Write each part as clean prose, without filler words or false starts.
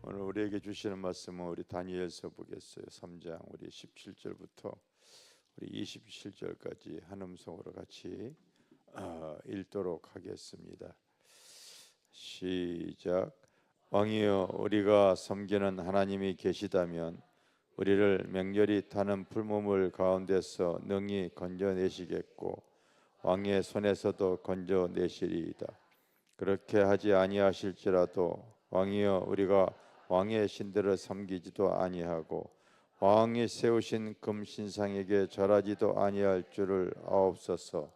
오늘 우리에게 주시는 말씀은 우리 다니엘서 보겠어요. 3장 우리 17절부터 우리 27절까지 한 음성으로 같이 읽도록 하겠습니다. 시작. 왕이여, 우리가 섬기는 하나님이 계시다면 우리를 맹렬히 타는 풀무물 가운데서 능히 건져내시겠고 왕의 손에서도 건져내시리이다. 그렇게 하지 아니하실지라도 왕이여, 우리가 왕의 신들을 섬기지도 아니하고 왕이 세우신 금신상에게 절하지도 아니할 줄을 아옵소서.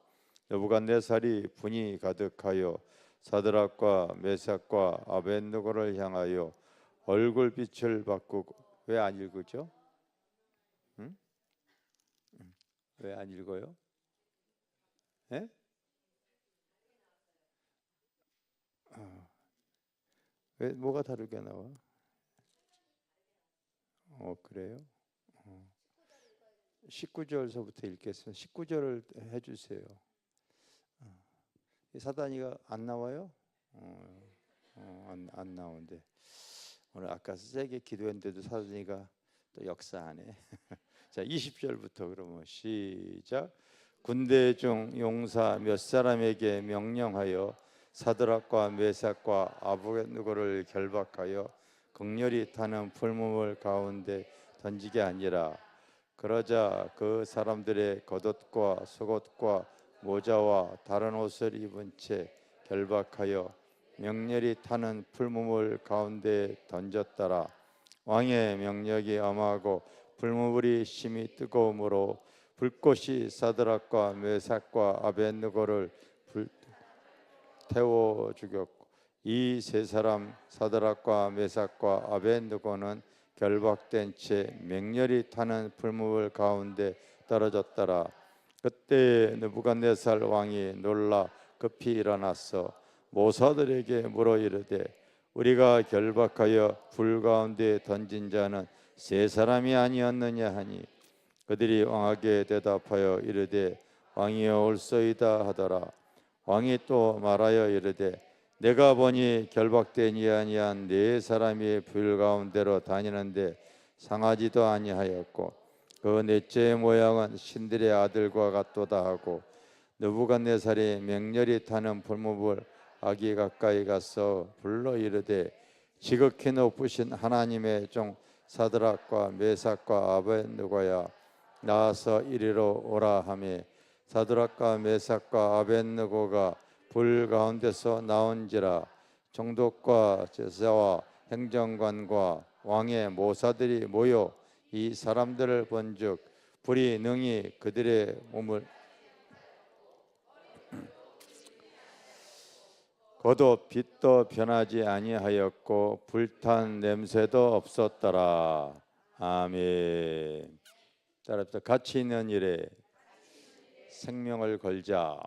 느부갓네살이 분이 가득하여 사드락과 메삭과 아벳느고를 향하여 얼굴빛을 바꾸고. 왜 안 읽으죠? 응? 왜 안 읽어요? 예? 왜 뭐가 다르게 나와? 그래요? 19절서부터 읽겠습니다. 19절을 해주세요. 사단이가 안 나와요? 안 나오는데 오늘 아까 세게 기도했는데도 사단이가 또 역사하네. 자, 20절부터 그러면 시작. 군대 중 용사 몇 사람에게 명령하여 사드락과 메삭과 아벳느고를 결박하여 극렬히 타는 풀무물 가운데 던지게 아니라. 그러자 그 사람들의 겉옷과 속옷과 모자와 다른 옷을 입은 채 결박하여 명렬히 타는 풀무물 가운데 던졌더라. 왕의 명령이 엄하고 풀무물이 심히 뜨거움으로 불꽃이 사드락과 메삭과 아벳느고를 태워 죽였고 이 세 사람 사드락과 메삭과 아벳느고는 결박된 채 맹렬히 타는 풀무물 가운데 떨어졌더라. 그때 느부갓네살 왕이 놀라 급히 일어나서 모사들에게 물어 이르되 우리가 결박하여 불 가운데 던진 자는 세 사람이 아니었느냐 하니 그들이 왕에게 대답하여 이르되 왕이여 옳소이다 하더라. 왕이 또 말하여 이르되 내가 보니 결박되지 아니한 네 사람이 불 가운데로 다니는데 상하지도 아니하였고 그 넷째의 모양은 신들의 아들과 같도다 하고 느부갓네살이 맹렬히 타는 풀무불 아기 가까이 가서 불러 이르되 지극히 높으신 하나님의 종 사드락과 메삭과 아벳느고야 나와서 이리로 오라 하매 사드락과 메삭과 아벳느고가 불 가운데서 나온지라. 총독과 제사와 행정관과 왕의 모사들이 모여 이 사람들을 본즉 불이 능히 그들의 몸을 겉옷 빛도 변하지 아니하였고 불탄 냄새도 없었더라. 아멘. 따라서 가치 있는 일에 생명을 걸자.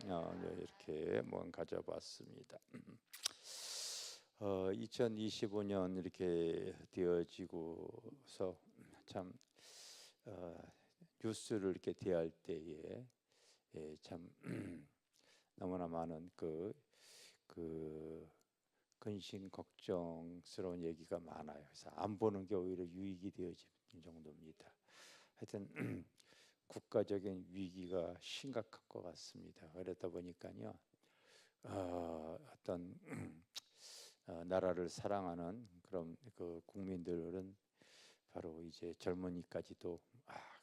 네, 이렇게 한번 가져봤습니다. 2025년 이렇게 되어지고서 참 뉴스를 이렇게 대할 때에 참 너무나 많은 그 근심 걱정스러운 얘기가 많아요. 그래서 안 보는 게 오히려 유익이 되어지는 정도입니다. 하여튼 국가적인 위기가 심각한 것 같습니다. 그러다 보니까요, 어떤 나라를 사랑하는 그런 그 국민들은 바로 이제 젊은이까지도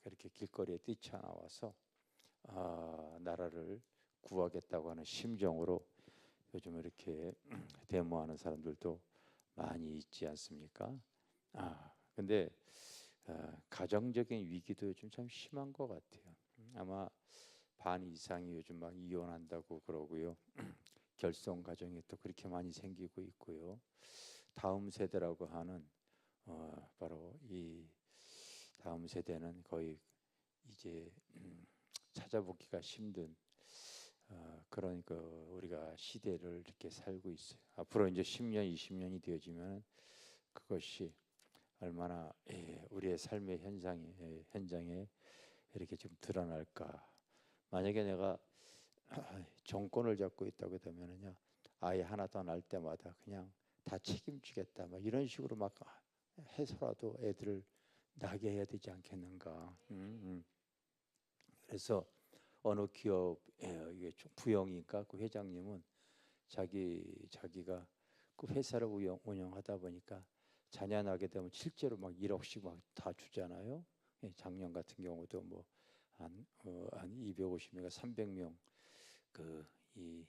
그렇게 길거리에 뛰쳐나와서 나라를 구하겠다고 하는 심정으로 요즘 이렇게 데모하는 사람들도 많이 있지 않습니까? 근데 가정적인 위기도 요즘 참 심한 것 같아요. 아마 반 이상이 요즘 막 이혼한다고 그러고요. 결손 가정이 또 그렇게 많이 생기고 있고요. 다음 세대라고 하는 바로 이 다음 세대는 거의 이제 찾아보기가 힘든 그런 우리가 시대를 이렇게 살고 있어요. 앞으로 이제 10년, 20년이 되어지면 그것이 얼마나 우리의 삶의 현장에 이렇게 좀 드러날까. 만약에 내가 정권을 잡고 있다고 하면은요, 아이 하나 더 날 때마다 그냥 다 책임지겠다. 막 이런 식으로 막 해서라도 애들을 나게 해야 되지 않겠는가. 그래서 어느 기업 이게 부영이니까 그 회장님은 자기가 그 회사를 운영하다 보니까 자녀 나게 되면 실제로 막 1억씩 막 다 주잖아요. 작년 같은 경우도 뭐 한 250명가 300명 이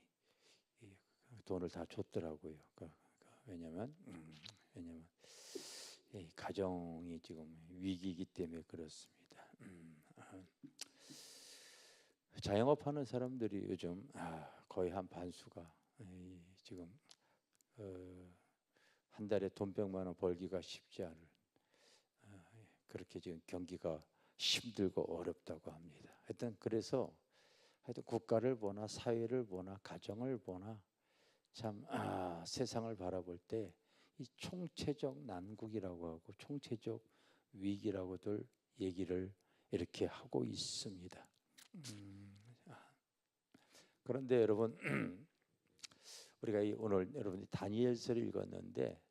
돈을 다 줬더라고요. 왜냐면 이 가정이 지금 위기이기 때문에 그렇습니다. 자영업하는 사람들이 요즘 거의 한 반수가 지금 한 달에 돈 100만 원 벌기가 쉽지 않을 그렇게 지금 경기가 힘들고 어렵다고 합니다. 하여튼 그래서 국가를 보나 사회를 보나 가정을 보나 참 세상을 바라볼 때 이 총체적 난국이라고 하고 총체적 위기라고들 얘기를 이렇게 하고 있습니다. 그런데 여러분 우리가 오늘 여러분이 다니엘서를 읽었는데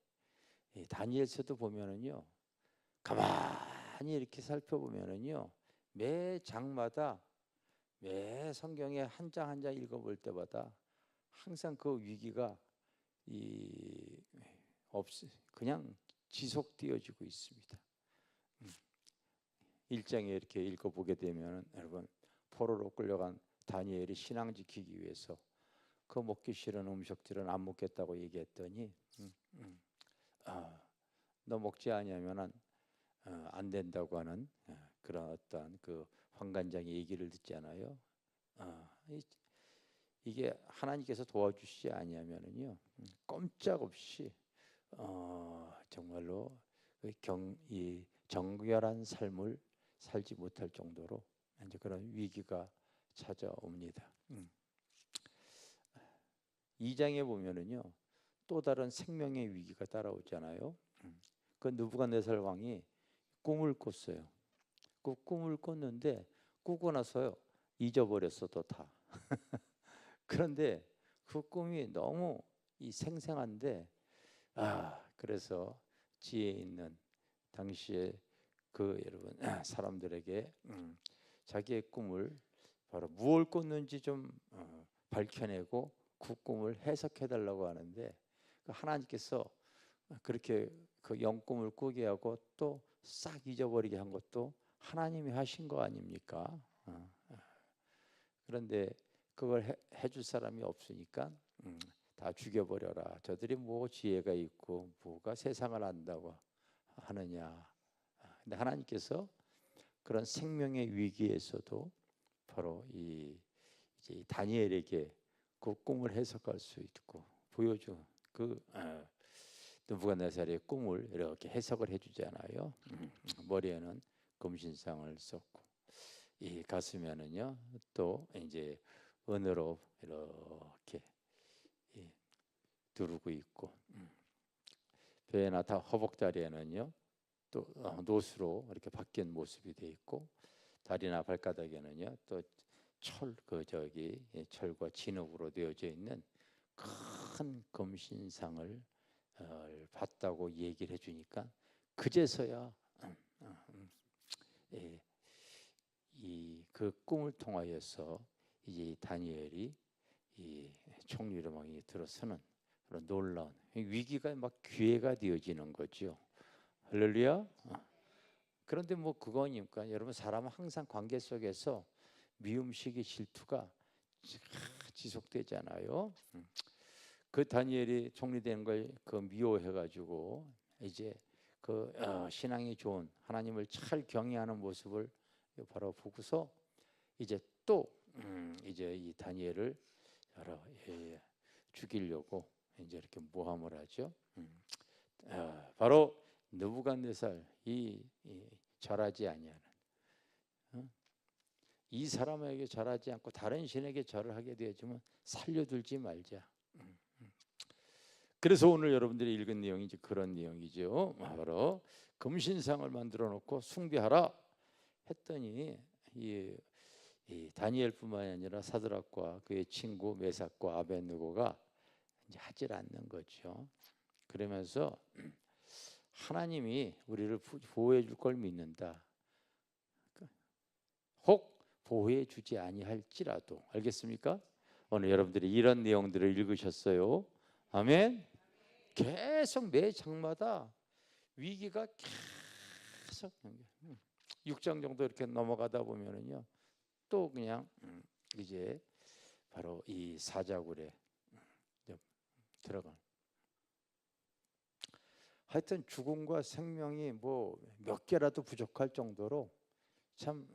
이 다니엘서도 보면은요 가만히 이렇게 살펴보면은요 매 장마다 매 성경에 한 장 한 장 읽어볼 때마다 항상 그 위기가 그냥 지속되어지고 있습니다. 1장에 이렇게 읽어보게 되면 여러분 포로로 끌려간 다니엘이 신앙 지키기 위해서 그 먹기 싫은 음식들은 안 먹겠다고 얘기했더니 너 먹지 않으면 안 된다고 하는 그런 어떤 그 환관장의 얘기를 듣잖아요. 이게 하나님께서 도와주시지 아니하면은요 꼼짝없이 정말로 이 정결한 삶을 살지 못할 정도로 이제 그런 위기가 찾아옵니다. 2장에 보면은요 또 다른 생명의 위기가 따라오잖아요. 그 느부갓네살 왕이 꿈을 꿨어요. 그 꿈을 꿨는데 꾸고 나서요 잊어버렸어 또 다. 그런데 그 꿈이 너무 생생한데 그래서 지혜 있는 당시에 여러분 사람들에게 자기의 꿈을 바로 무엇을 꿨는지 좀 밝혀내고 그 꿈을 해석해 달라고 하는데 하나님께서 그렇게 그 영꿈을 꾸게 하고 또 싹 잊어버리게 한 것도 하나님이 하신 거 아닙니까? 그런데 그걸 해줄 사람이 없으니까 다 죽여버려라. 저들이 뭐 지혜가 있고 뭐가 세상을 안다고 하느냐. 근데 하나님께서 그런 생명의 위기에서도 바로 이제 다니엘에게 그 꿈을 해석할 수 있고 보여줘. 느부갓네살의 꿈을 이렇게 해석을 해주잖아요. 머리에는 금신상을 썼고 이 가슴에는요 또 이제 은으로 이렇게 두르고 있고 배나 다 허벅다리에는요 또 노수로 이렇게 바뀐 모습이 돼 있고 다리나 발가락에는요 또 철과 진흙으로 되어져 있는 큰 금신상을 봤다고 얘기를 해주니까 그제서야 그 꿈을 통하여서 이제 다니엘이 이 총리로망이 들어서는 그런 놀라운 위기가 막 기회가 되어지는 거죠. 할렐루야. 그런데 뭐 그거니까 여러분 사람은 항상 관계 속에서 미움식의 질투가 지속되잖아요. 그 다니엘이 총리된 걸 미워해가지고 이제 신앙이 좋은 하나님을 잘 경외하는 모습을 바로 보고서 이제 또 이제 이 다니엘을 죽이려고 이제 이렇게 모함을 하죠. 바로 느부갓네살 절하지 아니하는 이 사람에게 절하지 않고 다른 신에게 절을 하게 되어지면 살려둘지 말자. 그래서 오늘 여러분들이 읽은 내용이 이제 그런 내용이죠. 바로 금신상을 만들어 놓고 숭배하라 했더니 이 다니엘뿐만이 아니라 사드락과 그의 친구 메삭과 아벳느고가 이제 하질 않는 거죠. 그러면서 하나님이 우리를 보호해 줄 걸 믿는다. 혹 보호해 주지 아니할지라도. 알겠습니까? 오늘 여러분들이 이런 내용들을 읽으셨어요. 아멘. 계속 매 장마다 위기가 계속 6장 정도 이렇게 넘어가다 보면은요, 또 그냥 이제 바로 이 사자굴에 들어가. 하여튼 죽음과 생명이 뭐 몇 개라도 부족할 정도로 참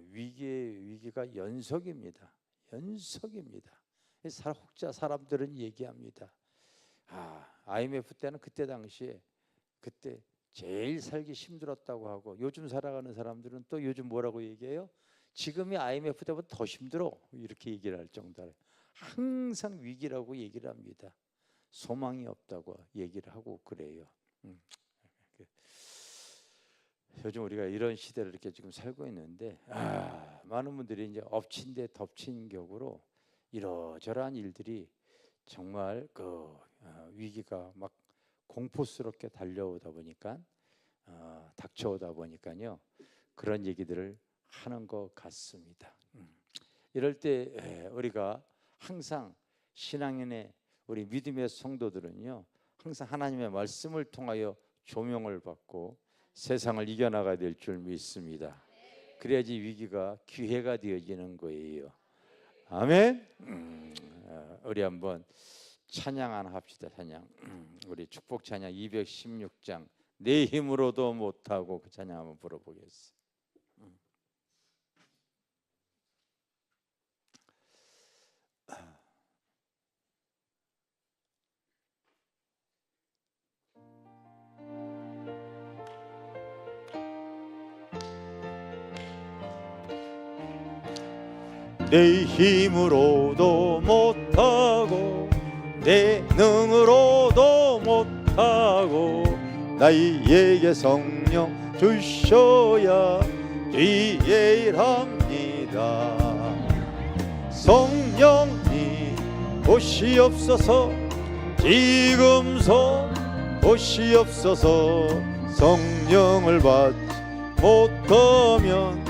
위기가 연속입니다. 연속입니다. 혹자 사람들은 얘기합니다. IMF 때는 그때 당시에 그때 제일 살기 힘들었다고 하고, 요즘 살아가는 사람들은 또 요즘 뭐라고 얘기해요? 지금이 IMF 때보다 더 힘들어, 이렇게 얘기를 할 정도로 항상 위기라고 얘기를 합니다. 소망이 없다고 얘기를 하고 그래요. 요즘 우리가 이런 시대를 이렇게 지금 살고 있는데, 많은 분들이 이제 엎친 데 덮친 격으로 이러저러한 일들이 정말 위기가 막 공포스럽게 달려오다 보니까 닥쳐오다 보니까요, 그런 얘기들을 하는 것 같습니다. 이럴 때 우리가 항상 신앙인의 우리 믿음의 성도들은요, 항상 하나님의 말씀을 통하여 조명을 받고 세상을 이겨나가야 될 줄 믿습니다. 그래야지 위기가 기회가 되어지는 거예요. 아멘. 우리 한번 찬양 하나 합시다. 찬양. 우리 축복 찬양 216장 내 힘으로도 못하고, 그 찬양 한번 불러보겠습니다. 내 힘으로도 못하고 내 능으로도 못하고 나에게 성령 주셔야 뒤에 일합니다. 성령님 오시옵소서, 지금서 오시옵소서. 성령을 받지 못하면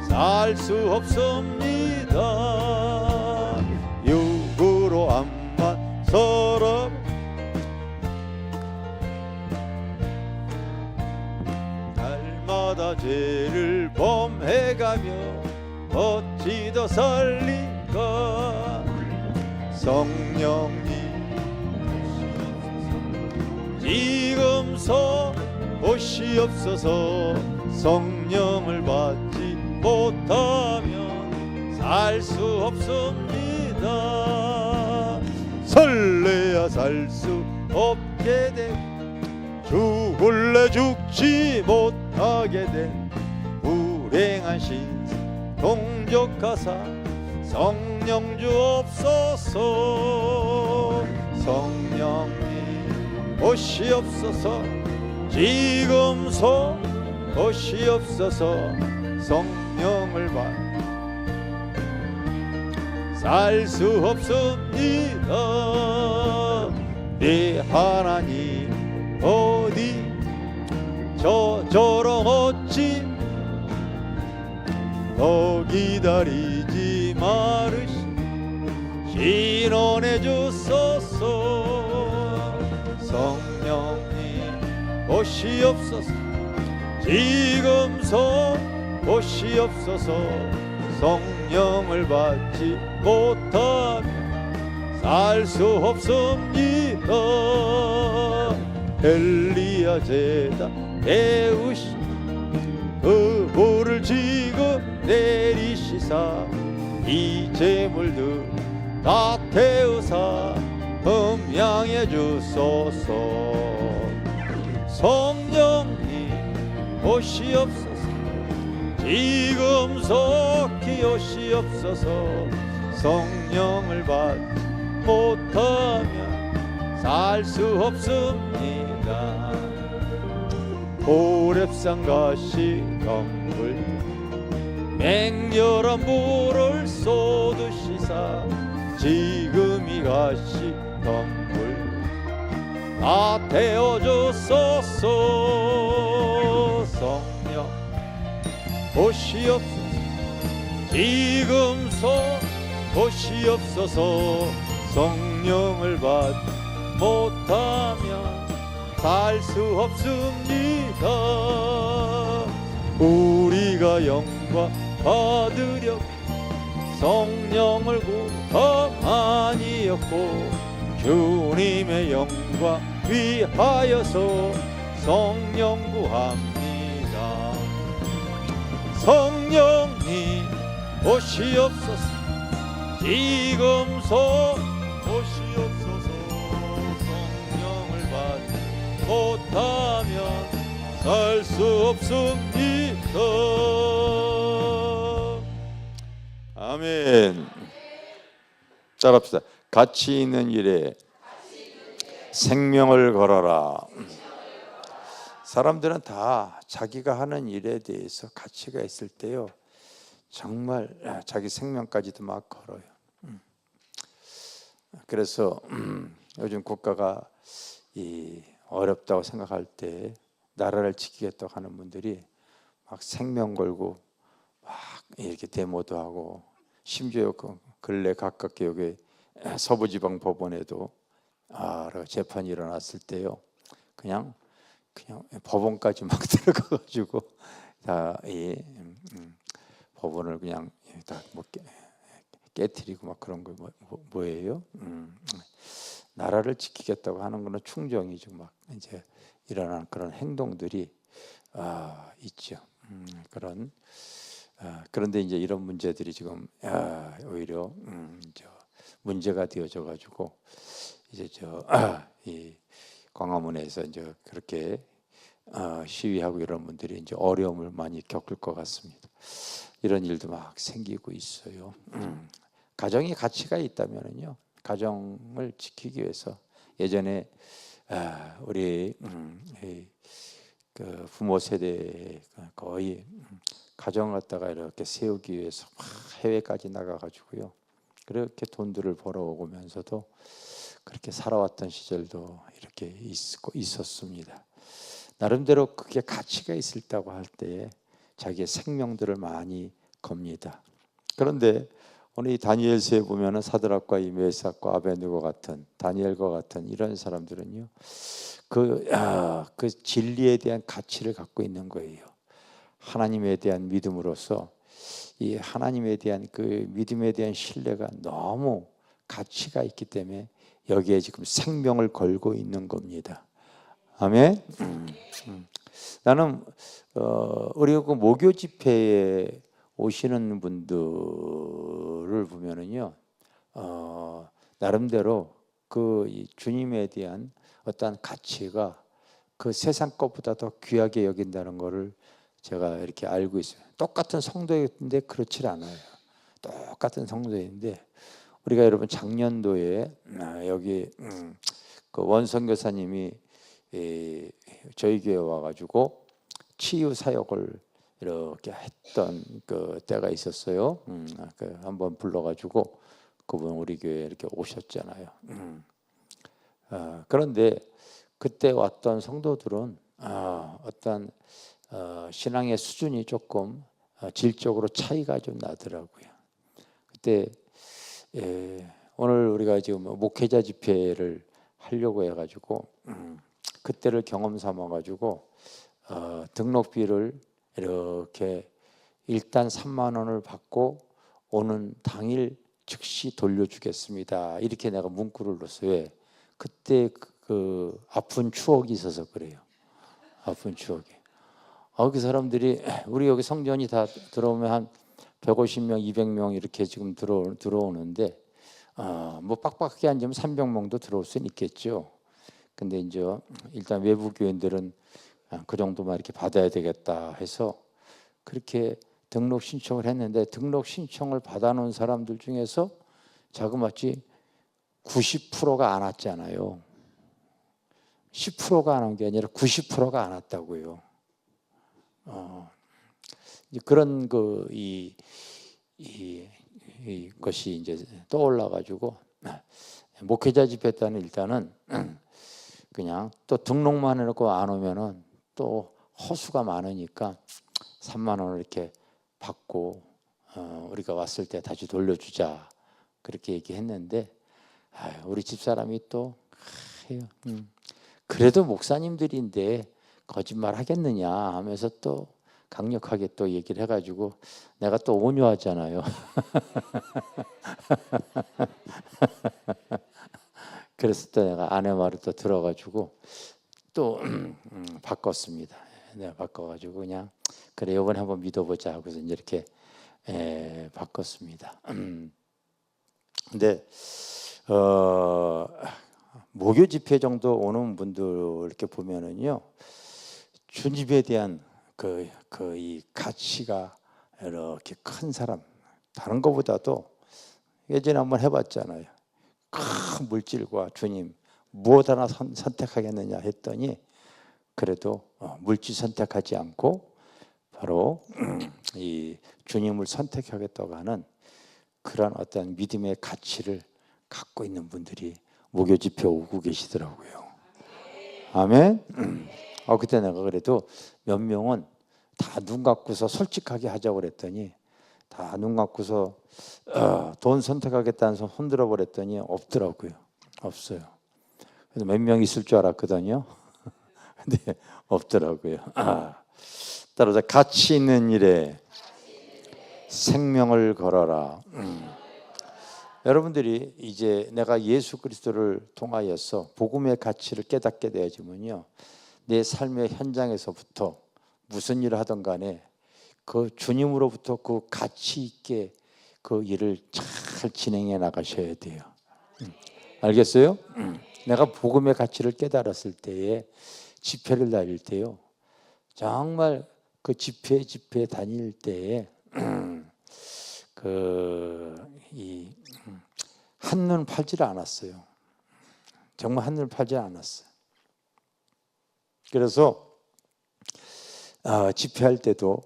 살 수 없습니다. 육으로 암만 서럽 날마다 죄를 범해가며 어찌 더 살리까. 성령님 지금서 오시옵소서. 성령을 받지 못하면 살 수 없습니다. 설레야 살 수 없게 된, 죽을래 죽지 못하게 된 불행한 신세 동족하사 성령 주옵소서. 성령님 오시옵소서, 지금서 오시옵소서. 성령을 받 살 수 없습니다. 내 하나님 어디 저처럼 어찌 더 기다리지 마르시 신원해 주소서. 성령님 오시옵소서, 지금서 오시옵소서. 성령을 받지 못하면 살 수 없습니다. 엘리야 제다 태우시 그 불을 지금 내리시사 이 재물들 다 태우사 흠양해 주소서. 성령님 오시옵소서, 지금 속히 오시옵소서. 성령을 받지 못하면 살 수 없습니다. 호렙산 가시던 물 맹렬한 물을 쏟으시사 지금 이 가시던 물 다 되어주소서. 성령 오시옵소서. 지금 오시옵소서. 성령을 받지 못하면 살 수 없습니다. 우리가 영광 받으려 성령을 구함아니었고 주님의 영광 위하여서 성령 구합니다. 성령님 오시옵소서. 지금 오시옵소서. 성령을 받지 못하면 살 수 없습니다. 아멘. 따라합시다. 가치 있는 일에 생명을 걸어라. 사람들은 다 자기가 하는 일에 대해서 가치가 있을 때요, 정말 자기 생명까지도 막 걸어요. 그래서 요즘 국가가 어렵다고 생각할 때 나라를 지키겠다고 하는 분들이 막 생명 걸고 막 이렇게 데모도 하고, 심지어 근래 가깝게 여기 서부지방법원에도 재판이 일어났을 때요, 그냥 법원까지 막 들어가가지고 다 법원을 그냥 다 깨트리고 막 그런 거 뭐예요? 나라를 지키겠다고 하는 거는 충정이죠. 막 이제 일어나는 그런 행동들이 있죠. 그런데 이제 이런 문제들이 지금 오히려 문제가 되어져 가지고 이제 이 광화문에서 이제 그렇게 시위하고 이런 분들이 이제 어려움을 많이 겪을 것 같습니다. 이런 일도 막 생기고 있어요. 가정이 가치가 있다면은요, 가정을 지키기 위해서 예전에 우리 그 부모 세대 거의 가정을 갖다가 이렇게 세우기 위해서 막 해외까지 나가가지고요, 그렇게 돈들을 벌어오면서도 그렇게 살아왔던 시절도 이렇게 있었습니다. 나름대로 그게 가치가 있었다고 할 때 자기의 생명들을 많이 겁니다. 그런데 오늘 이 다니엘서에 보면은 사드락과 이 메삭과 아베느고 같은, 다니엘과 같은 이런 사람들은요, 그 진리에 대한 가치를 갖고 있는 거예요. 하나님에 대한 믿음으로서 이 하나님에 대한 그 믿음에 대한 신뢰가 너무 가치가 있기 때문에 여기에 지금 생명을 걸고 있는 겁니다. 아멘. 나는 우리 그 모교 집회에 오시는 분들을 보면은요, 나름대로 그 주님에 대한 어떠한 가치가 그 세상 것보다 더 귀하게 여긴다는 것을 제가 이렇게 알고 있어요. 똑같은 성도인데 그렇지 않아요. 똑같은 성도인데 우리가 여러분 작년도에 여기 그 원선교사님이 저희 교회 와가지고 치유 사역을 이렇게 했던 그 때가 있었어요. 한번 불러가지고 그분 우리 교회에 이렇게 오셨잖아요. 그런데 그때 왔던 성도들은 어떤 신앙의 수준이 조금 질적으로 차이가 좀 나더라고요. 그때 오늘 우리가 지금 목회자 집회를 하려고 해가지고 그때를 경험 삼아가지고 등록비를 이렇게 일단 3만 원을 받고 오는 당일 즉시 돌려주겠습니다. 이렇게 내가 문구를 넣었어요. 왜? 그때 그 아픈 추억이 있어서 그래요. 아픈 추억이. 그 사람들이 우리 여기 성전이 다 들어오면 한 150명, 200명 이렇게 지금 들어오는데 뭐 빡빡하게 앉으면 300명도 들어올 수는 있겠죠. 근데 이제 일단 외부 교인들은 그 정도만 이렇게 받아야 되겠다 해서 그렇게 등록 신청을 했는데 등록 신청을 받아놓은 사람들 중에서 자그마치 90%가 안 왔잖아요. 10%가 안 온 게 아니라 90%가 안 왔다고요. 그런 것이 이제 떠올라 가지고 목회자 집회 때는 일단은 그냥 또 등록만 해놓고 안 오면은 또 허수가 많으니까 3만 원을 이렇게 받고 우리가 왔을 때 다시 돌려주자 그렇게 얘기했는데 우리 집사람이 또 해요. 그래도 목사님들인데 거짓말 하겠느냐 하면서 또 강력하게 또 얘기를 해가지고 내가 또 온유하잖아요. 그래서 또 내가 아내 말을 또 들어가지고 또 바꿨습니다. 내가 바꿔가지고 그냥 그래 이번에 한번 믿어보자 하고서 이제 이렇게 바꿨습니다. 근데 목요 집회 정도 오는 분들 이렇게 보면은요, 주님에 대한 이 가치가 이렇게 큰 사람, 다른 것보다도 예전에 한번 해봤잖아요. 큰 물질과 주님 무엇 하나 선택하겠느냐 했더니 그래도 물질 선택하지 않고 바로 이 주님을 선택하겠다고 하는 그런 어떤 믿음의 가치를 갖고 있는 분들이 목요 집회 오고 계시더라고요. 아멘. 그때 내가 그래도 몇 명은 다 눈 감고서 솔직하게 하자고 그랬더니 다 눈 감고서 돈 선택하겠다는 손 흔들어 버렸더니 없더라고요. 없어요. 그래서 몇 명 있을 줄 알았거든요. 근데 없더라고요. 따라서 가치 있는 일에 생명을 걸어라. 여러분들이 이제 내가 예수 그리스도를 통하여서 복음의 가치를 깨닫게 되어지면요, 내 삶의 현장에서부터 무슨 일을 하든 간에 그 주님으로부터 그 가치 있게 그 일을 잘 진행해 나가셔야 돼요. 알겠어요? 내가 복음의 가치를 깨달았을 때에 집회를 다닐 때요, 정말 그 집회 다닐 때에 한눈 팔지를 않았어요. 정말 한눈 팔지 않았어요. 그래서 집회할 때도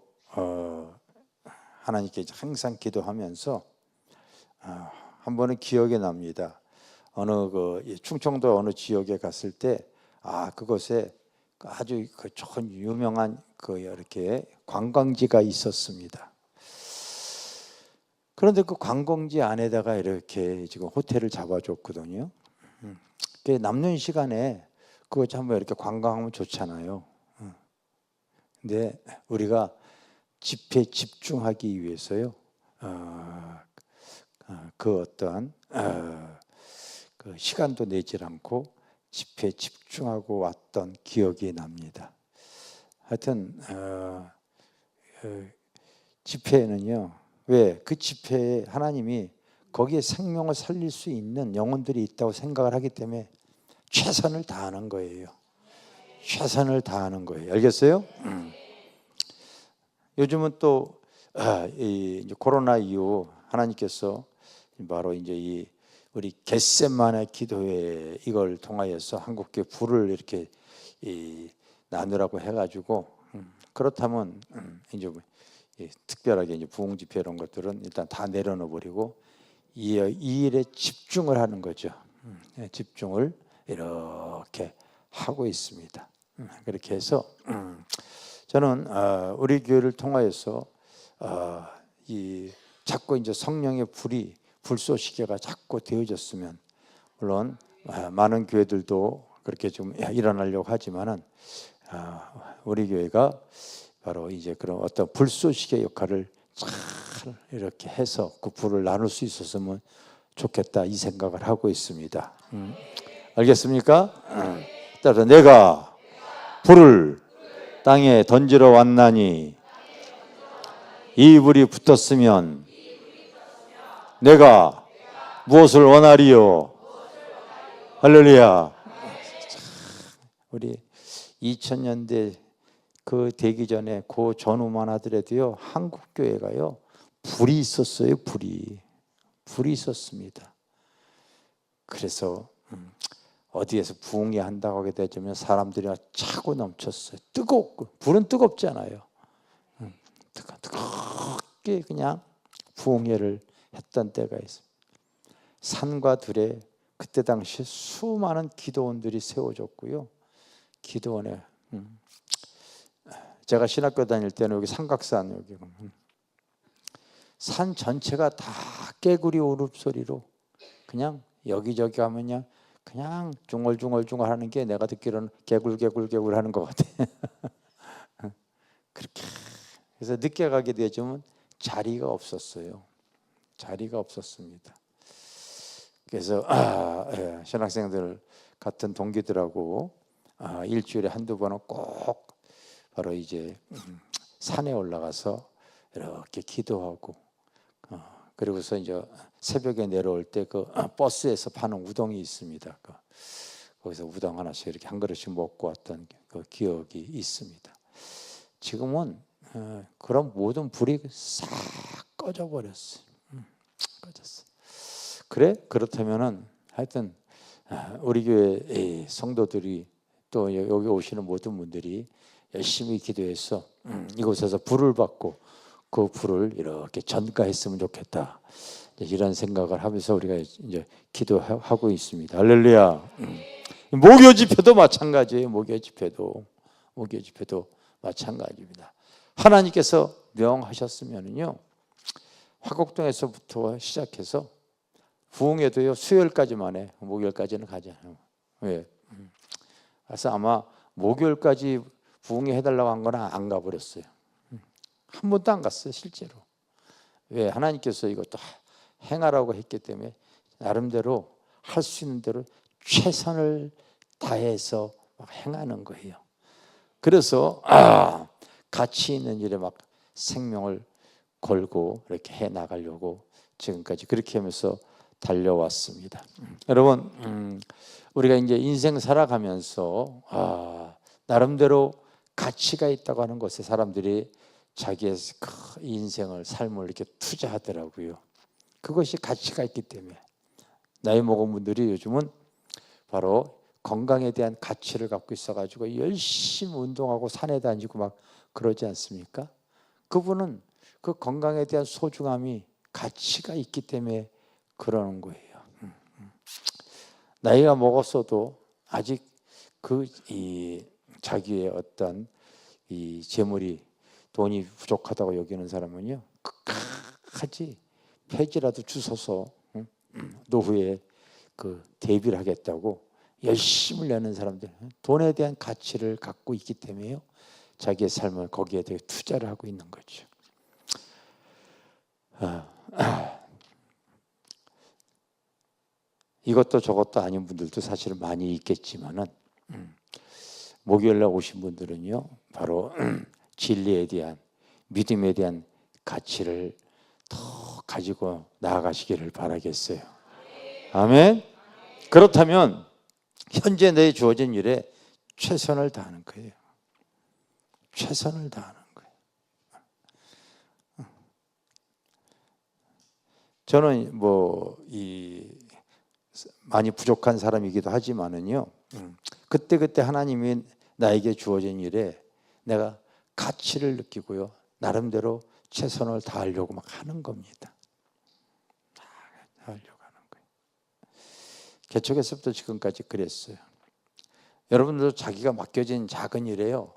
하나님께 항상 기도하면서 한 번은 기억에 납니다. 어느 충청도 어느 지역에 갔을 때 그곳에 아주 좋은 유명한 이렇게 관광지가 있었습니다. 그런데 그 관광지 안에다가 이렇게 지금 호텔을 잡아줬거든요. 남는 시간에 그거 한번 이렇게 관광하면 좋잖아요. 근데 우리가 집회에 집중하기 위해서요, 그 어떠한 그 시간도 내질 않고 집회에 집중하고 왔던 기억이 납니다. 하여튼 집회에는요, 왜 그 집회에 하나님이 거기에 생명을 살릴 수 있는 영혼들이 있다고 생각을 하기 때문에 최선을 다하는 거예요. 최선을 다하는 거예요. 알겠어요? 요즘은 또 이제 코로나 이후 하나님께서 바로 이제 우리 겟세마네 기도회 이걸 통하여서 한국교회 불을 이렇게 나누라고 해가지고 그렇다면 이제 특별하게 이제 부흥 집회 이런 것들은 일단 다 내려놓아 버리고 이 일에 집중을 하는 거죠. 집중을 이렇게 하고 있습니다. 그렇게 해서 저는 우리 교회를 통하여서 자꾸 이제 성령의 불쏘시개가 자꾸 되어졌으면, 물론 많은 교회들도 그렇게 좀 일어나려고 하지만은 우리 교회가 바로 이제 그런 어떤 불쏘시개 역할을 잘 이렇게 해서 그 불을 나눌 수 있었으면 좋겠다 이 생각을 하고 있습니다. 알겠습니까? 따라서 내가 불을 땅에 던지러 왔나니 이 불이 붙었으면 내가 무엇을 원하리요? 할렐루야. 우리 2000년대 그 되기 전에 그 전후만 하더라도요, 한국 교회가요 불이 있었어요. 불이 있었습니다. 그래서 어디에서 부흥회 한다고 하게 되면 사람들이 차고 넘쳤어요. 불은 뜨겁잖아요. 뜨겁게 그냥 부흥회를 했던 때가 있어요. 산과 들에 그때 당시 수많은 기도원들이 세워졌고요. 기도원에 제가 신학교 다닐 때는 여기 삼각산, 여기 산 전체가 다 깨구리 울음소리로 그냥 여기저기 가면요 그냥 중얼중얼 하는 게 내가 듣기로는 개굴 하는 것 같아. 그렇게 그래서 늦게 가게 되지만 자리가 없었어요. 자리가 없었습니다. 그래서 신학생들 같은 동기들하고 일주일에 한두 번은 꼭 바로 이제 산에 올라가서 이렇게 기도하고 그리고서 이제 새벽에 내려올 때 그 버스에서 파는 우동이 있습니다. 거기서 우동 하나씩 이렇게 한 그릇씩 먹고 왔던 그 기억이 있습니다. 지금은 그런 모든 불이 싹 꺼져 버렸어요. 꺼졌어. 그래? 그렇다면은 하여튼 우리 교회 성도들이 또 여기 오시는 모든 분들이 열심히 기도해서 이곳에서 불을 받고 그 불을 이렇게 전가했으면 좋겠다. 이런 생각을 하면서 우리가 이제 기도하고 있습니다. 할렐루야. 목요 집회도 마찬가지예요. 목요 집회도 마찬가지입니다. 하나님께서 명하셨으면은요 화곡동에서부터 시작해서 부흥회도요 수요일까지만 해. 목요일까지는 가지 않아요. 왜? 그래서 아마 목요일까지 부흥회 해달라고 한 거는 안 가버렸어요. 한 번도 안 갔어요 실제로. 왜? 하나님께서 이것도 행하라고 했기 때문에 나름대로 할 수 있는 대로 최선을 다해서 막 행하는 거예요. 그래서 가치 있는 일에 막 생명을 걸고 이렇게 해 나가려고 지금까지 그렇게 하면서 달려왔습니다. 여러분 우리가 이제 인생 살아가면서 나름대로 가치가 있다고 하는 것에 사람들이 자기의 인생을 삶을 이렇게 투자하더라고요. 그것이 가치가 있기 때문에 나이 먹은 분들이 요즘은 바로 건강에 대한 가치를 갖고 있어가지고 열심히 운동하고 산에 다니고 막 그러지 않습니까? 그분은 그 건강에 대한 소중함이 가치가 있기 때문에 그러는 거예요. 나이가 먹었어도 아직 자기의 어떤 이 재물이 돈이 부족하다고 여기는 사람은요 끝까지 폐지라도 주워서 노후에 그 대비를 하겠다고 열심을 내는 사람들 돈에 대한 가치를 갖고 있기 때문에요 자기의 삶을 거기에 되게 투자를 하고 있는 거죠. 이것도 저것도 아닌 분들도 사실은 많이 있겠지만은 목요일날 오신 분들은요 바로 진리에 대한 믿음에 대한 가치를 더 가지고 나아가시기를 바라겠어요. 아멘. 그렇다면 현재 내 주어진 일에 최선을 다하는 거예요. 최선을 다하는 거예요. 저는 많이 부족한 사람이기도 하지만은요 그때 하나님이 나에게 주어진 일에 내가 가치를 느끼고요 나름대로 최선을 다하려고 막 하는 겁니다. 하려고 하는 거예요. 개척에서부터 지금까지 그랬어요. 여러분들도 자기가 맡겨진 작은 일에요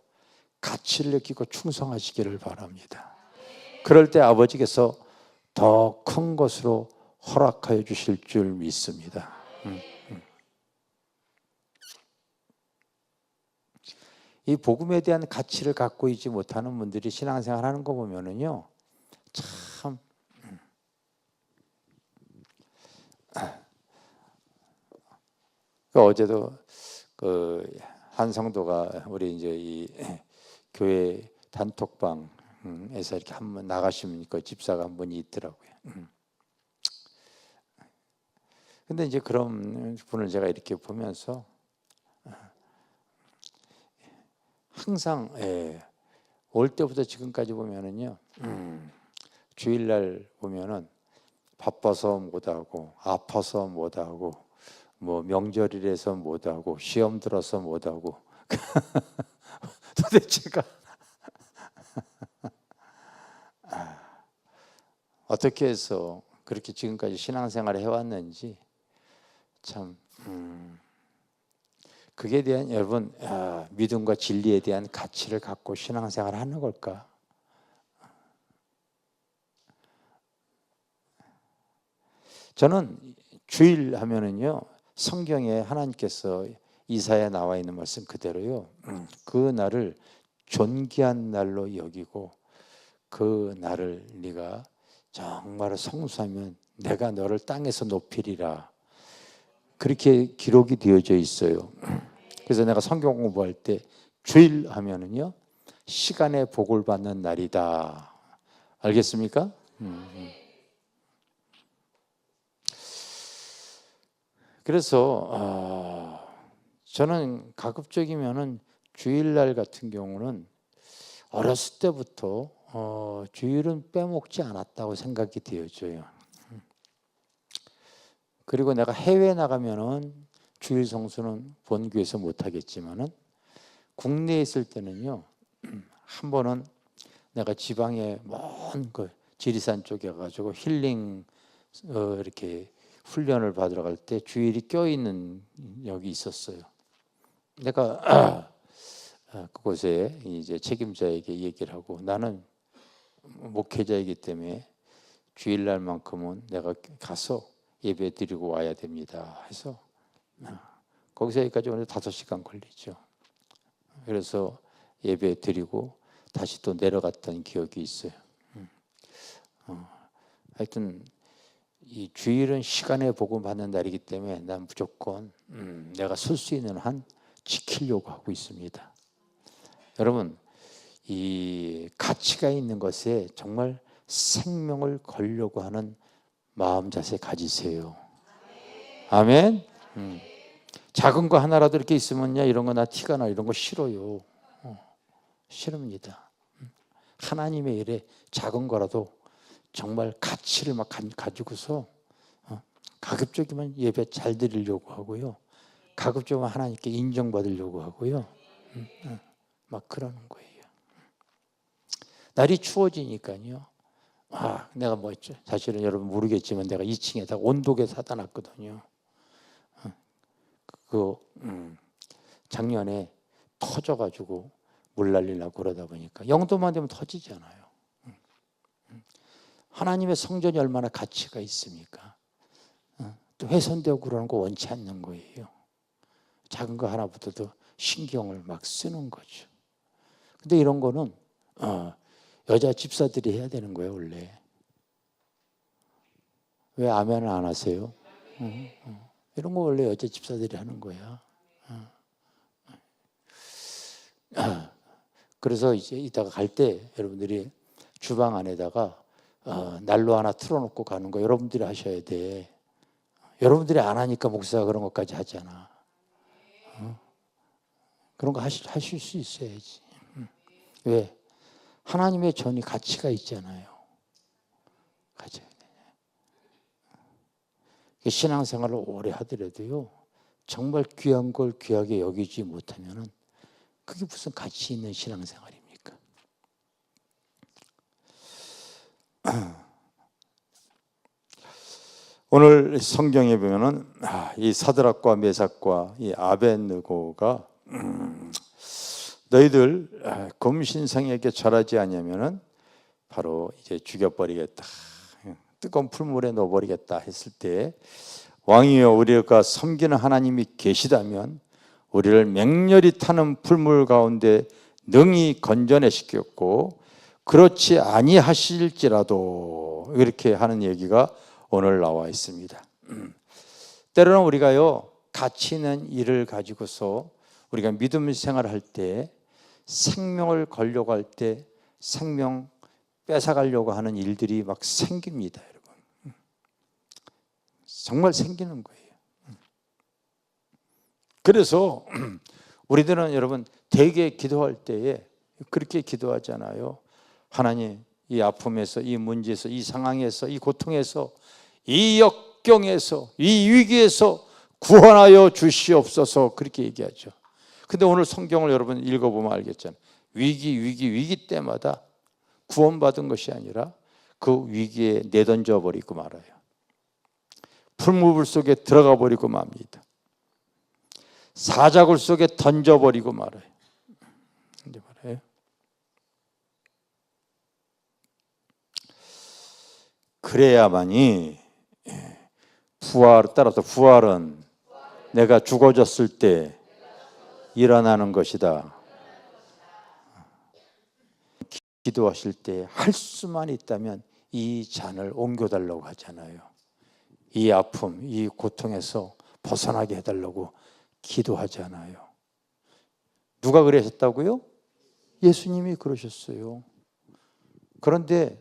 가치를 느끼고 충성하시기를 바랍니다. 그럴 때 아버지께서 더 큰 것으로 허락하여 주실 줄 믿습니다. 이 복음에 대한 가치를 갖고 있지 못하는 분들이 신앙생활 하는 거 보면은요 참 어제도 한 성도가 우리 이제 이 교회 단톡방에서 이렇게 한번 나가시면 그 집사가 한 분이 있더라고요. 근데 이제 그런 분을 제가 이렇게 보면서 항상 올 때부터 지금까지 보면은요 주일날 보면은 바빠서 못하고 아파서 못하고 뭐 명절이라서 못하고 시험 들어서 못하고 도대체가 어떻게 해서 그렇게 지금까지 신앙생활을 해왔는지 참 그게 대한 여러분 믿음과 진리에 대한 가치를 갖고 신앙생활을 하는 걸까? 저는 주일 하면은요, 성경에 하나님께서 이사야에 나와 있는 말씀 그대로요, 그 날을 존귀한 날로 여기고 그 날을 네가 정말 성수하면 내가 너를 땅에서 높이리라, 그렇게 기록이 되어져 있어요. 그래서 내가 성경 공부할 때 주일 하면은요, 시간의 복을 받는 날이다. 알겠습니까? 그래서 저는 가급적이면은 주일날 같은 경우는 어렸을 때부터 주일은 빼먹지 않았다고 생각이 되어져요. 그리고 내가 해외 나가면은 주일 성수는 본교에서 못 하겠지만은 국내에 있을 때는요, 한 번은 내가 지방에 먼 그 지리산 쪽에 가지고 힐링 이렇게 훈련을 받으러 갈 때 주일이 껴있는 역이 있었어요. 내가 그곳에 이제 책임자에게 얘기를 하고, 나는 목회자이기 때문에 주일날만큼은 내가 가서 예배 드리고 와야 됩니다 해서 거기서 여기까지 오늘 5시간 걸리죠. 그래서 예배 드리고 다시 또 내려갔던 기억이 있어요. 하여튼 이 주일은 시간의 복음 받는 날이기 때문에 난 무조건 내가 쓸 수 있는 한 지키려고 하고 있습니다. 여러분, 이 가치가 있는 것에 정말 생명을 걸려고 하는 마음 자세 가지세요. 아멘. 작은 거 하나라도 이렇게 있으면요, 이런 거 나 티가 나, 이런 거 싫어요. 싫습니다. 하나님의 일에 작은 거라도 정말 가치를 막 가지고서 가급적이면 예배 잘 드리려고 하고요, 가급적이면 하나님께 인정받으려고 하고요, 막 그러는 거예요. 날이 추워지니까요, 내가 뭐 했죠? 사실은 여러분 모르겠지만 내가 2층에다 온도계 사다 놨거든요. 작년에 터져가지고 물 날리려고 그러다 보니까 영도만 되면 터지잖아요. 하나님의 성전이 얼마나 가치가 있습니까? 또 훼손되고 그러는 거 원치 않는 거예요. 작은 거 하나부터도 신경을 막 쓰는 거죠. 근데 이런 거는 여자 집사들이 해야 되는 거예요, 원래. 왜 아멘을 안 하세요? 이런 거 원래 여자 집사들이 하는 거야. 그래서 이제 이따가 갈 때 여러분들이 주방 안에다가 난로 하나 틀어놓고 가는 거 여러분들이 하셔야 돼. 여러분들이 안 하니까 목사가 그런 것까지 하잖아. 그런 거 하실 수 있어야지. 왜? 하나님의 전이 가치가 있잖아요. 가치가. 신앙생활을 오래 하더라도요, 정말 귀한 걸 귀하게 여기지 못하면은 그게 무슨 가치 있는 신앙생활입니까? 오늘 성경에 보면은 이 사드락과 메삭과 이 아벳느고가 너희들 검신성에게 절하지 않으면은 바로 이제 죽여버리겠다, 뜨거운 풀물에 넣어버리겠다 했을 때, 왕이여 우리가 섬기는 하나님이 계시다면 우리를 맹렬히 타는 풀물 가운데 능히 건져내시켰고, 그렇지 아니하실지라도, 이렇게 하는 얘기가 오늘 나와 있습니다. 때로는 우리가요, 가치 있는 일을 가지고서 우리가 믿음 생활할 때, 생명을 걸려고 할 때 생명 뺏어가려고 하는 일들이 막 생깁니다, 여러분. 정말 생기는 거예요. 그래서 우리들은 여러분 되게 기도할 때에 그렇게 기도하잖아요. 하나님, 이 아픔에서, 이 문제에서, 이 상황에서, 이 고통에서, 이 역경에서, 이 위기에서 구원하여 주시옵소서, 그렇게 얘기하죠. 근데 오늘 성경을 여러분 읽어보면 알겠잖아요. 위기 때마다 구원받은 것이 아니라 그 위기에 내던져 버리고 말아요. 풀무불 속에 들어가 버리고 맙니다. 사자굴 속에 던져버리고 말아요. 그래야만이 따라서 부활은 내가 죽어졌을 때 일어나는 것이다. 기도하실 때 할 수만 있다면 이 잔을 옮겨달라고 하잖아요. 이 아픔, 이 고통에서 벗어나게 해달라고 기도하잖아요. 누가 그러셨다고요? 예수님이 그러셨어요. 그런데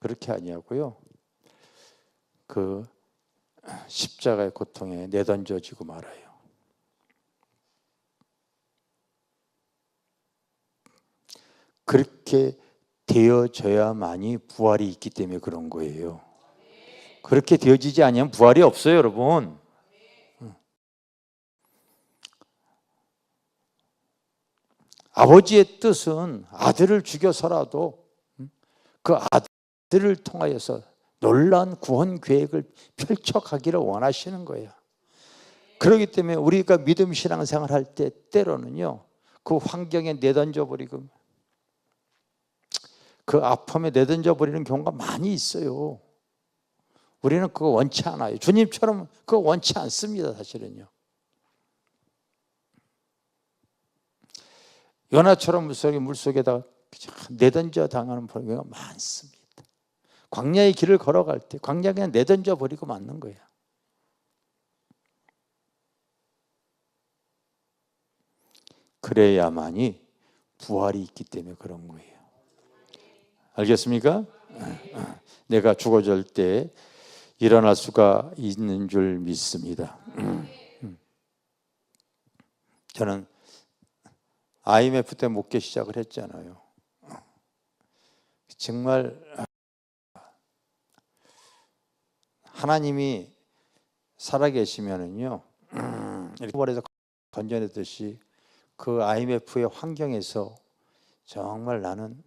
그렇게 아니하고요. 그 십자가의 고통에 내던져지고 말아요. 그렇게 되어져야만이 부활이 있기 때문에 그런 거예요. 그렇게 되어지지 않으면 부활이 없어요, 여러분. 아버지의 뜻은 아들을 죽여서라도 그 아들을 통하여서 놀라운 구원 계획을 펼쳐가기를 원하시는 거예요. 그렇기 때문에 우리가 믿음 신앙생활 할 때 때로는요, 그 환경에 내던져 버리고 그 아픔에 내던져 버리는 경우가 많이 있어요. 우리는 그거 원치 않아요. 주님처럼 그거 원치 않습니다, 사실은요. 요나처럼 물속에다가 내던져 당하는 경우가 많습니다. 광야의 길을 걸어갈 때 광야 그냥 내던져 버리고 맞는 거예요. 그래야만이 부활이 있기 때문에 그런 거예요. 알겠습니까? 내가 죽어질 때 일어날 수가 있는 줄 믿습니다. 저는 IMF 때 목회 시작을 했잖아요. 정말 하나님이 살아계시면은요, 이렇게 말해서 건져내듯이 그 IMF의 환경에서 정말 나는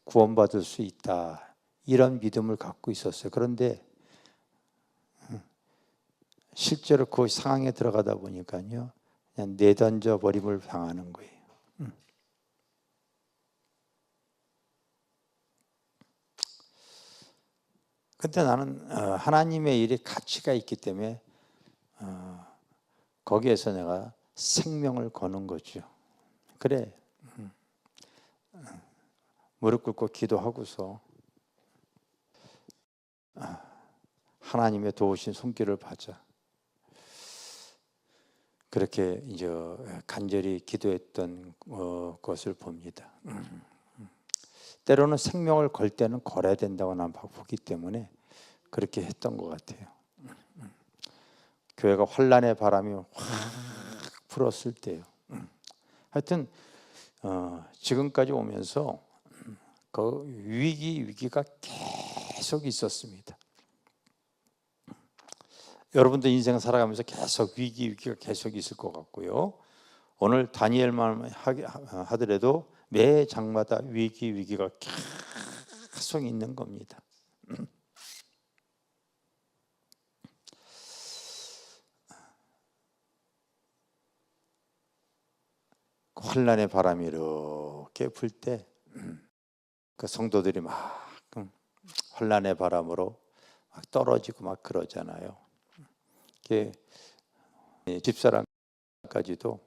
구원받을 수 있다, 이런 믿음을 갖고 있었어요. 그런데 실제로 그 상황에 들어가다 보니까요, 그냥 내던져 버림을 당하는 거예요. 근데 나는 하나님의 일에 가치가 있기 때문에 거기에서 내가 생명을 거는 거죠. 그래, 무릎 꿇고 기도하고서 하나님의 도우신 손길을 받자. 그렇게 이제 간절히 기도했던 것을 봅니다. 때로는 생명을 걸 때는 걸어야 된다고 난 보기 때문에 그렇게 했던 것 같아요. 교회가 환란의 바람이 확 불었을 때요. 하여튼 지금까지 오면서 그 위기가 계속 있었습니다. 여러분도 인생 살아가면서 계속 위기가 계속 있을 것 같고요. 오늘 다니엘만 하더라도 매 장마다 위기가 계속 있는 겁니다. 환란의 바람이 이렇게 불 때 그 성도들이 막 환란의 바람으로 막 떨어지고 막 그러잖아요. 집사람까지도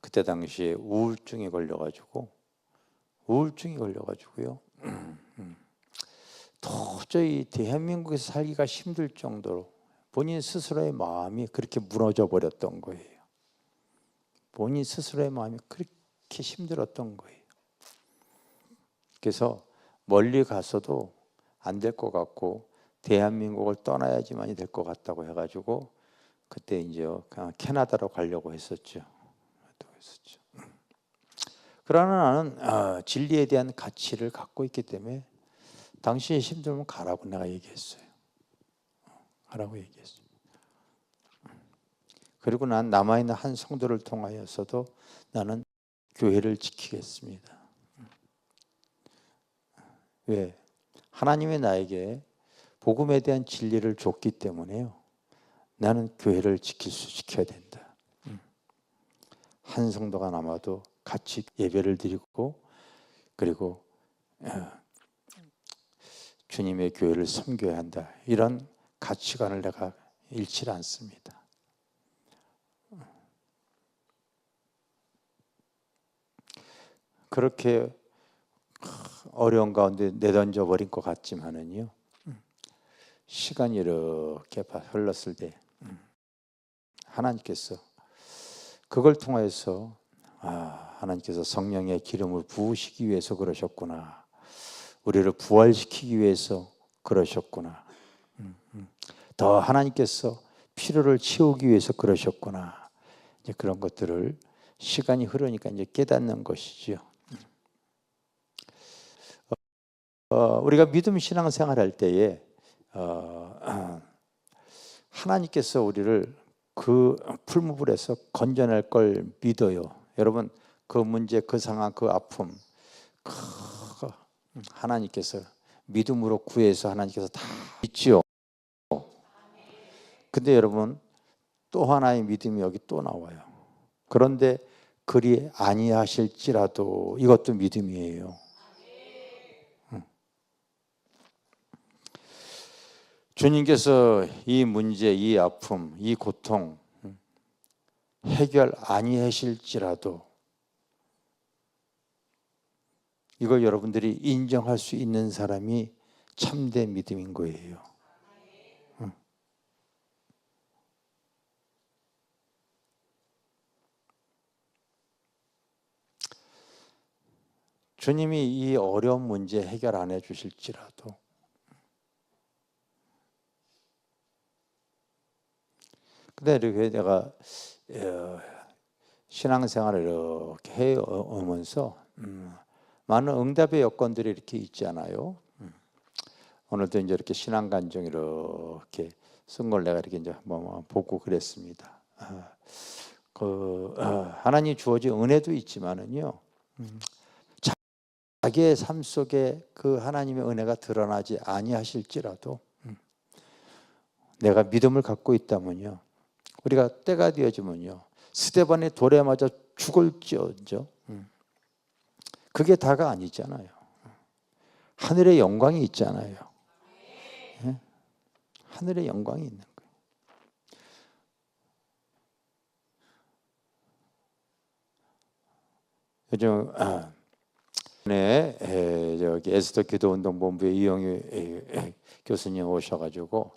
그때 당시에 우울증이 걸려가지고요. 도저히 대한민국에서 살기가 힘들 정도로 본인 스스로의 마음이 그렇게 무너져 버렸던 거예요. 본인 스스로의 마음이 그렇게 힘들었던 거예요. 그래서 멀리 가서도 안 될 것 같고 대한민국을 떠나야지만이 될 것 같다고 해가지고 그때 이제 캐나다로 가려고 했었죠. 그러나 나는 진리에 대한 가치를 갖고 있기 때문에 당신이 힘들면 가라고 내가 얘기했어요. 가라고 얘기했어요. 그리고 난 남아있는 한 성도를 통하여서도 나는 교회를 지키겠습니다. 왜? 하나님이 나에게 복음에 대한 진리를 줬기 때문에요. 나는 교회를 지켜야 된다. 한 성도가 남아도 같이 예배를 드리고 그리고 주님의 교회를 섬겨야 한다. 이런 가치관을 내가 잃지 않습니다. 그렇게 어려운 가운데 내던져 버린 것 같지만은요, 시간이 이렇게 흘렀을 때 하나님께서 그걸 통해서 하나님께서 성령의 기름을 부으시기 위해서 그러셨구나, 우리를 부활시키기 위해서 그러셨구나, 더 하나님께서 필요를 채우기 위해서 그러셨구나, 이제 그런 것들을 시간이 흐르니까 이제 깨닫는 것이죠. 우리가 믿음 신앙생활 할 때에 하나님께서 우리를 그 풀무불에서 건져낼 걸 믿어요. 여러분, 그 문제, 그 상황, 그 아픔, 하나님께서 믿음으로 구해서 하나님께서 다 있지요. 근데 여러분, 또 하나의 믿음이 여기 또 나와요. 그런데 그리 아니하실지라도 이것도 믿음이에요. 주님께서 이 문제, 이 아픔, 이 고통 해결 아니하실지라도 이걸 여러분들이 인정할 수 있는 사람이 참된 믿음인 거예요. 주님이 이 어려운 문제 해결 안 해주실지라도 근데 이렇게 내가 신앙생활을 이렇게 해오면서 많은 응답의 여건들이 이렇게 있잖아요. 오늘도 이제 이렇게 신앙간증 이렇게 쓴 걸 내가 이렇게 이제 한번 보고 그랬습니다. 하나님 주어진 은혜도 있지만은요, 자기의 삶 속에 그 하나님의 은혜가 드러나지 아니하실지라도 내가 믿음을 갖고 있다면요, 우리가 때가 되어지면요, 스데반의 돌에 맞아 죽을지언정 그게 다가 아니잖아요. 하늘의 영광이 있잖아요. 네? 하늘의 영광이 있는 거예요. 요즘 저기 에스더 기도운동본부의 이영희 교수님 오셔가지고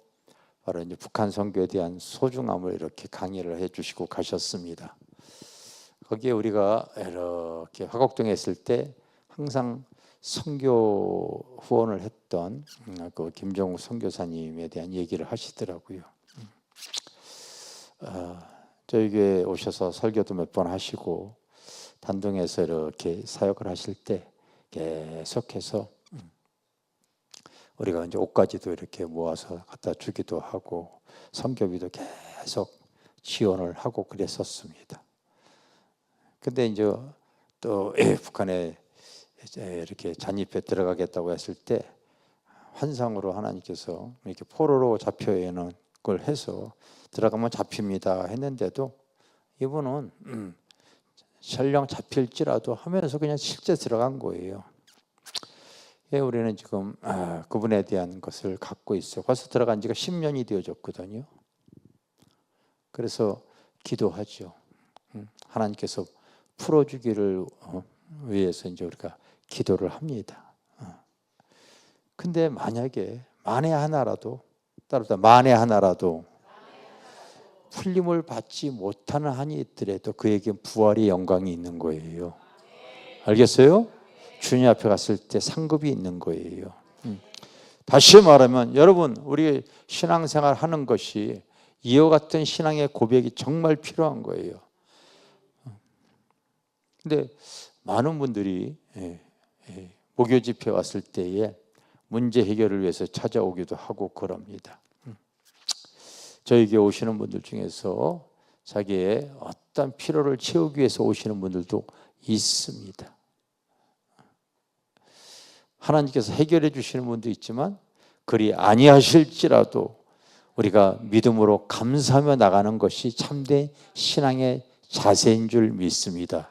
바로 이제 북한 선교에 대한 소중함을 이렇게 강의를 해주시고 가셨습니다. 거기에 우리가 이렇게 화곡동에 있을 때 항상 선교 후원을 했던 그 김정우 선교사님에 대한 얘기를 하시더라고요. 저희 교회에 오셔서 설교도 몇 번 하시고 단동에서 이렇게 사역을 하실 때 계속해서 우리가 이제 옷까지도 이렇게 모아서 갖다 주기도 하고 선교비도 계속 지원을 하고 그랬었습니다. 근데 이제 또 북한에 이렇게 잔입해 들어가겠다고 했을 때 환상으로 하나님께서 이렇게 포로로 잡혀 있는 걸 해서 들어가면 잡힙니다 했는데도 이분은 설령 잡힐지라도 하면서 그냥 실제 들어간 거예요. 우리는 지금 그분에 대한 것을 갖고 있어요. 벌써 들어간 지가 10년이 되어졌거든요. 그래서 기도하죠. 하나님께서 풀어주기를 위해서 이제 우리가 기도를 합니다. 근데 만약에 만에 하나라도 풀림을 받지 못하는 한이 있더라도 그에게 부활의 영광이 있는 거예요. 알겠어요? 주님 앞에 갔을 때 상급이 있는 거예요. 다시 말하면 여러분, 우리 신앙생활 하는 것이 이와 같은 신앙의 고백이 정말 필요한 거예요. 근데 많은 분들이 목요 집회 왔을 때에 문제 해결을 위해서 찾아오기도 하고 그럽니다. 저에게 오시는 분들 중에서 자기의 어떤 필요를 채우기 위해서 오시는 분들도 있습니다. 하나님께서 해결해 주시는 분도 있지만 그리 아니하실지라도 우리가 믿음으로 감사하며 나가는 것이 참된 신앙의 자세인 줄 믿습니다.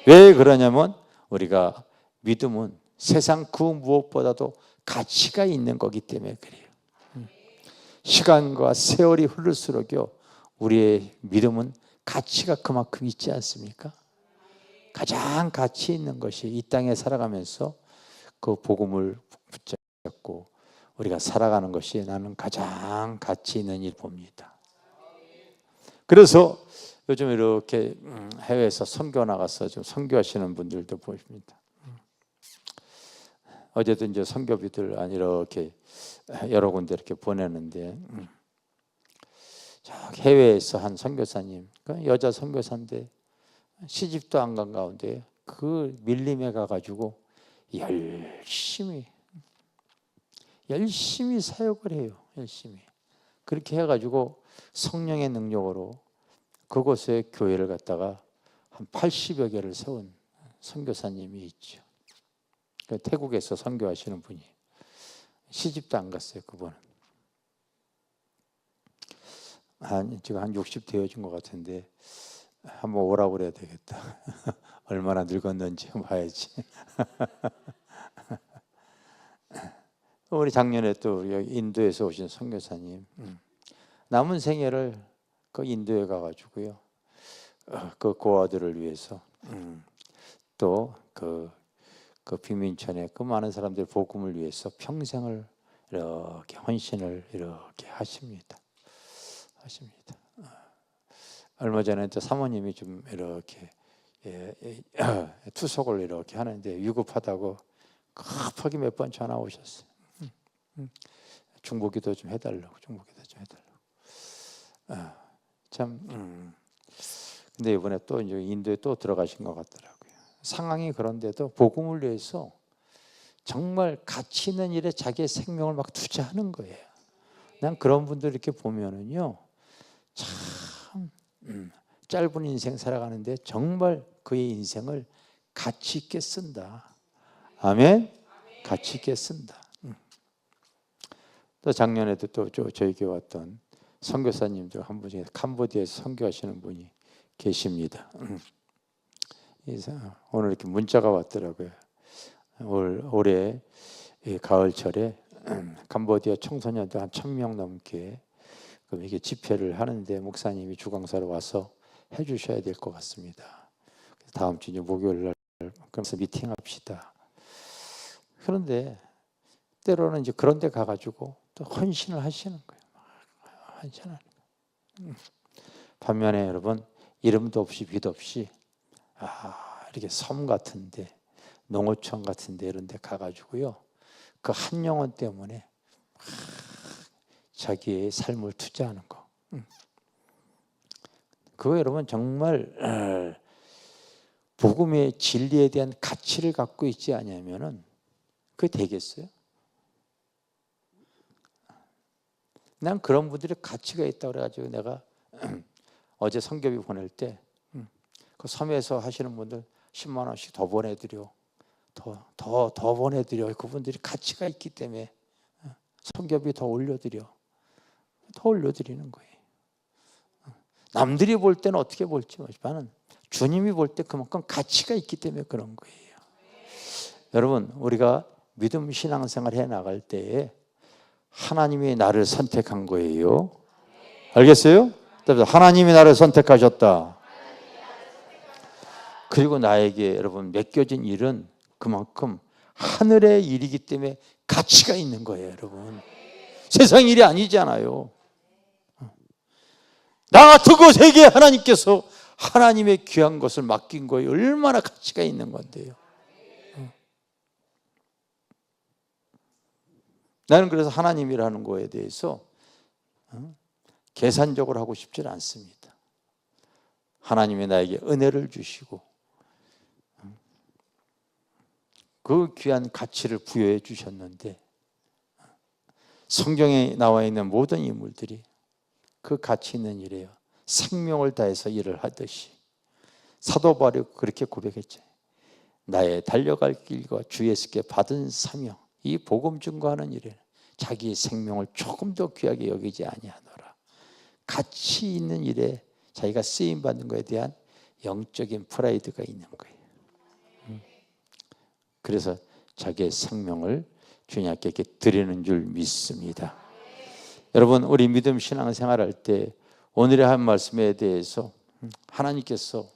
왜 그러냐면 우리가 믿음은 세상 그 무엇보다도 가치가 있는 거기 때문에 그래요. 시간과 세월이 흐를수록요 우리의 믿음은 가치가 그만큼 있지 않습니까? 가장 가치 있는 것이 이 땅에 살아가면서 그 복음을 붙잡고 우리가 살아가는 것이 나는 가장 가치 있는 일 봅니다. 그래서 요즘 이렇게 해외에서 선교 나가서 좀 선교하시는 분들도 보입니다. 어제도 이제 선교비들 이렇게 여러 군데 이렇게 보내는데 해외에서 한 선교사님, 여자 선교사인데 시집도 안 간 가운데 그 밀림에 가가지고 열심히 사역을 해요. 열심히 그렇게 해가지고 성령의 능력으로 그곳에 교회를 갖다가 한 80여 개를 세운 선교사님이 있죠. 태국에서 선교하시는 분이 시집도 안 갔어요. 그분은 지금 한 60 되어진 것 같은데 한번 오라고 그래야 되겠다. 얼마나 늙었는지 봐야지. 우리 작년에 또 인도에서 오신 선교사님 남은 생애를 그 인도에 가가지고요 그 고아들을 위해서 또 그 빈민촌에 그 많은 사람들 복음을 위해서 평생을 이렇게 헌신을 이렇게 하십니다. 얼마 전에 또 사모님이 좀 이렇게 투석을 이렇게 하는데 위급하다고 급하게 몇 번 전화 오셨어요. 중보기도 좀 해달라고. 참. 근데 이번에 또 이제 인도에 또 들어가신 것 같더라고요. 상황이 그런데도 복음을 위해서 정말 가치 있는 일에 자기의 생명을 막 투자하는 거예요. 난 그런 분들 이렇게 보면은요, 참 짧은 인생 살아가는데 정말 그의 인생을 가치 있게 쓴다. 아멘. 가치 있게 쓴다. 또 작년에도 또 저희 교회 왔던 선교사님들 한 분이 캄보디아에서 선교하시는 분이 계십니다. 오늘 이렇게 문자가 왔더라고요. 올해 가을철에 캄보디아 청소년들 한 1,000명 넘게 이게 집회를 하는데 목사님이 주강사로 와서 해주셔야 될 것 같습니다. 다음 주 목요일 날 그래서 미팅합시다. 그런데 때로는 이제 그런 데 가가지고 또 헌신을 하시는 거예요. 헌신하는 거예요. 반면에 여러분 이름도 없이 빛 없이 이렇게 섬 같은데 농어촌 같은데 이런 데 가가지고요 그 한 영혼 때문에 자기의 삶을 투자하는 거 그거 여러분 정말 복음의 진리에 대한 가치를 갖고 있지 않으면은 그게 되겠어요? 난 그런 분들이 가치가 있다고 그래가지고 내가 어제 성교비 보낼 때 그 섬에서 하시는 분들 10만 원씩 더 보내드려. 더 보내드려. 그분들이 가치가 있기 때문에 성교비 더 올려드리는 거예요. 남들이 볼 때는 어떻게 볼지 모르지만 주님이 볼 때 그만큼 가치가 있기 때문에 그런 거예요. 여러분 우리가 믿음 신앙생활 해나갈 때에 하나님이 나를 선택한 거예요. 알겠어요? 하나님이 나를 선택하셨다. 그리고 나에게 여러분 맡겨진 일은 그만큼 하늘의 일이기 때문에 가치가 있는 거예요. 여러분 세상 일이 아니잖아요. 나 같은 것에게 하나님께서 하나님의 귀한 것을 맡긴 거에 얼마나 가치가 있는 건데요. 나는 그래서 하나님이라는 거에 대해서 계산적으로 하고 싶지 않습니다. 하나님이 나에게 은혜를 주시고 그 귀한 가치를 부여해 주셨는데 성경에 나와 있는 모든 인물들이 그 가치 있는 일이에요. 생명을 다해서 일을 하듯이 사도 바울이 그렇게 고백했죠. 나의 달려갈 길과 주 예수께 받은 사명 이 복음 증거하는 일에 자기의 생명을 조금 더 귀하게 여기지 아니하노라. 가치 있는 일에 자기가 쓰임받는 것에 대한 영적인 프라이드가 있는 거예요. 그래서 자기의 생명을 주님께 드리는 줄 믿습니다. 여러분, 우리 믿음 신앙생활할 때 오늘의 한 말씀에 대해서 하나님께서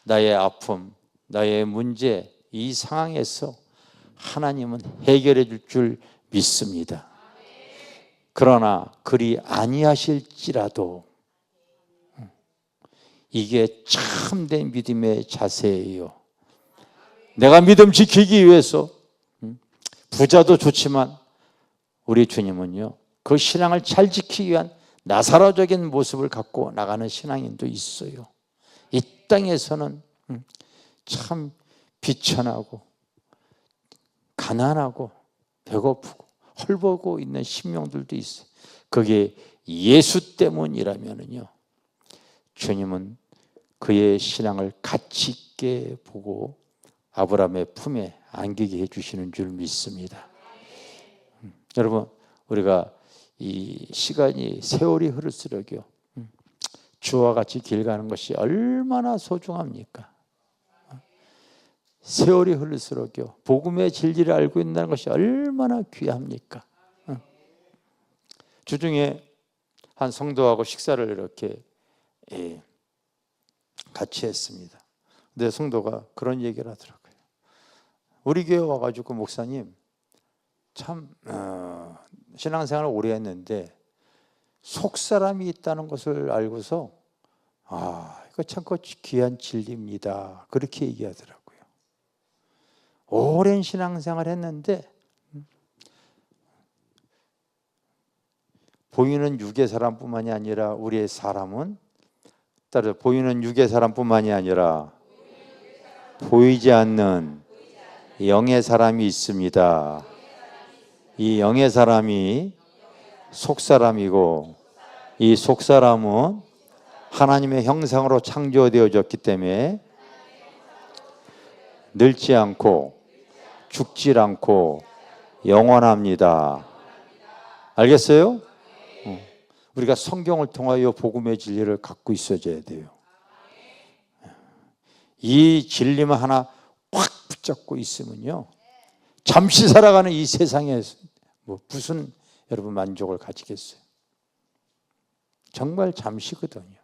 나의 아픔, 나의 문제, 이 상황에서 하나님은 해결해 줄 믿습니다. 그러나 그리 아니하실지라도 이게 참된 믿음의 자세예요. 내가 믿음 지키기 위해서 부자도 좋지만 우리 주님은요, 그 신앙을 잘 지키기 위한 나사로적인 모습을 갖고 나가는 신앙인도 있어요. 이 땅에서는 참 비천하고 가난하고 배고프고 헐벗고 있는 심령들도 있어요. 그게 예수 때문이라면요, 주님은 그의 신앙을 가치 있게 보고 아브라함의 품에 안기게 해주시는 줄 믿습니다. 여러분, 우리가 이 시간이 세월이 흐를수록요, 주와 같이 길 가는 것이 얼마나 소중합니까? 세월이 흐를수록요, 복음의 진리를 알고 있다는 것이 얼마나 귀합니까? 주중에 한 성도하고 식사를 이렇게 같이 했습니다. 근데 성도가 그런 얘기를 하더라고요. 우리 교회 와가지고 목사님 참 신앙생활을 오래 했는데 속사람이 있다는 것을 알고서 이거 참 귀한 진리입니다. 그렇게 얘기하더라고요. 오랜 신앙생활을 했는데 보이는 육의 사람뿐만이 아니라 우리의 사람은 따라 보이는 육의 사람뿐만이 아니라 보이지 않는 영의 사람이 있습니다. 이 영의 사람이 속사람이고 이 속사람은 하나님의 형상으로 창조되어졌기 때문에 늙지 않고 죽지 않고 영원합니다. 알겠어요? 우리가 성경을 통하여 복음의 진리를 갖고 있어줘야 돼요. 이 진리만 하나 확 붙잡고 있으면요, 잠시 살아가는 이 세상에 무슨 여러분 만족을 가지겠어요? 정말 잠시거든요.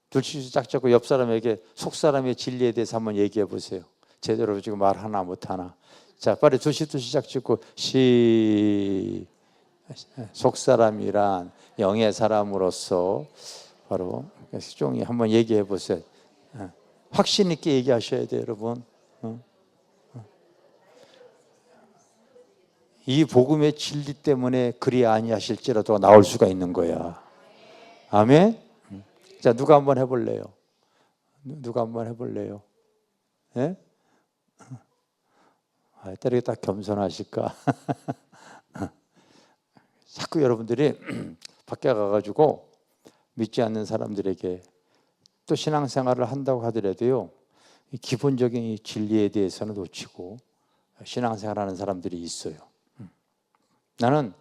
둘씩 짝잡고 옆 사람에게 속 사람의 진리에 대해서 한번 얘기해 보세요. 제대로 지금 말 하나 못 하나. 자, 빨리 둘씩 짝짓고 속 사람이란 영의 사람으로서 바로 종이 한번 얘기해 보세요. 확신 있게 얘기하셔야 돼요, 여러분. 이 복음의 진리 때문에 그리 아니하실지라도 나올 수가 있는 거야. 아멘. 자, 누가 한번 해볼래요? 누가 한번 해볼래요? 예? 때리게 딱 겸손하실까? 자꾸 여러분들이 밖에 가가지고 믿지 않는 사람들에게 또 신앙생활을 한다고 하더라도요, 기본적인 이 진리에 대해서는 놓치고 신앙생활하는 사람들이 있어요. 나는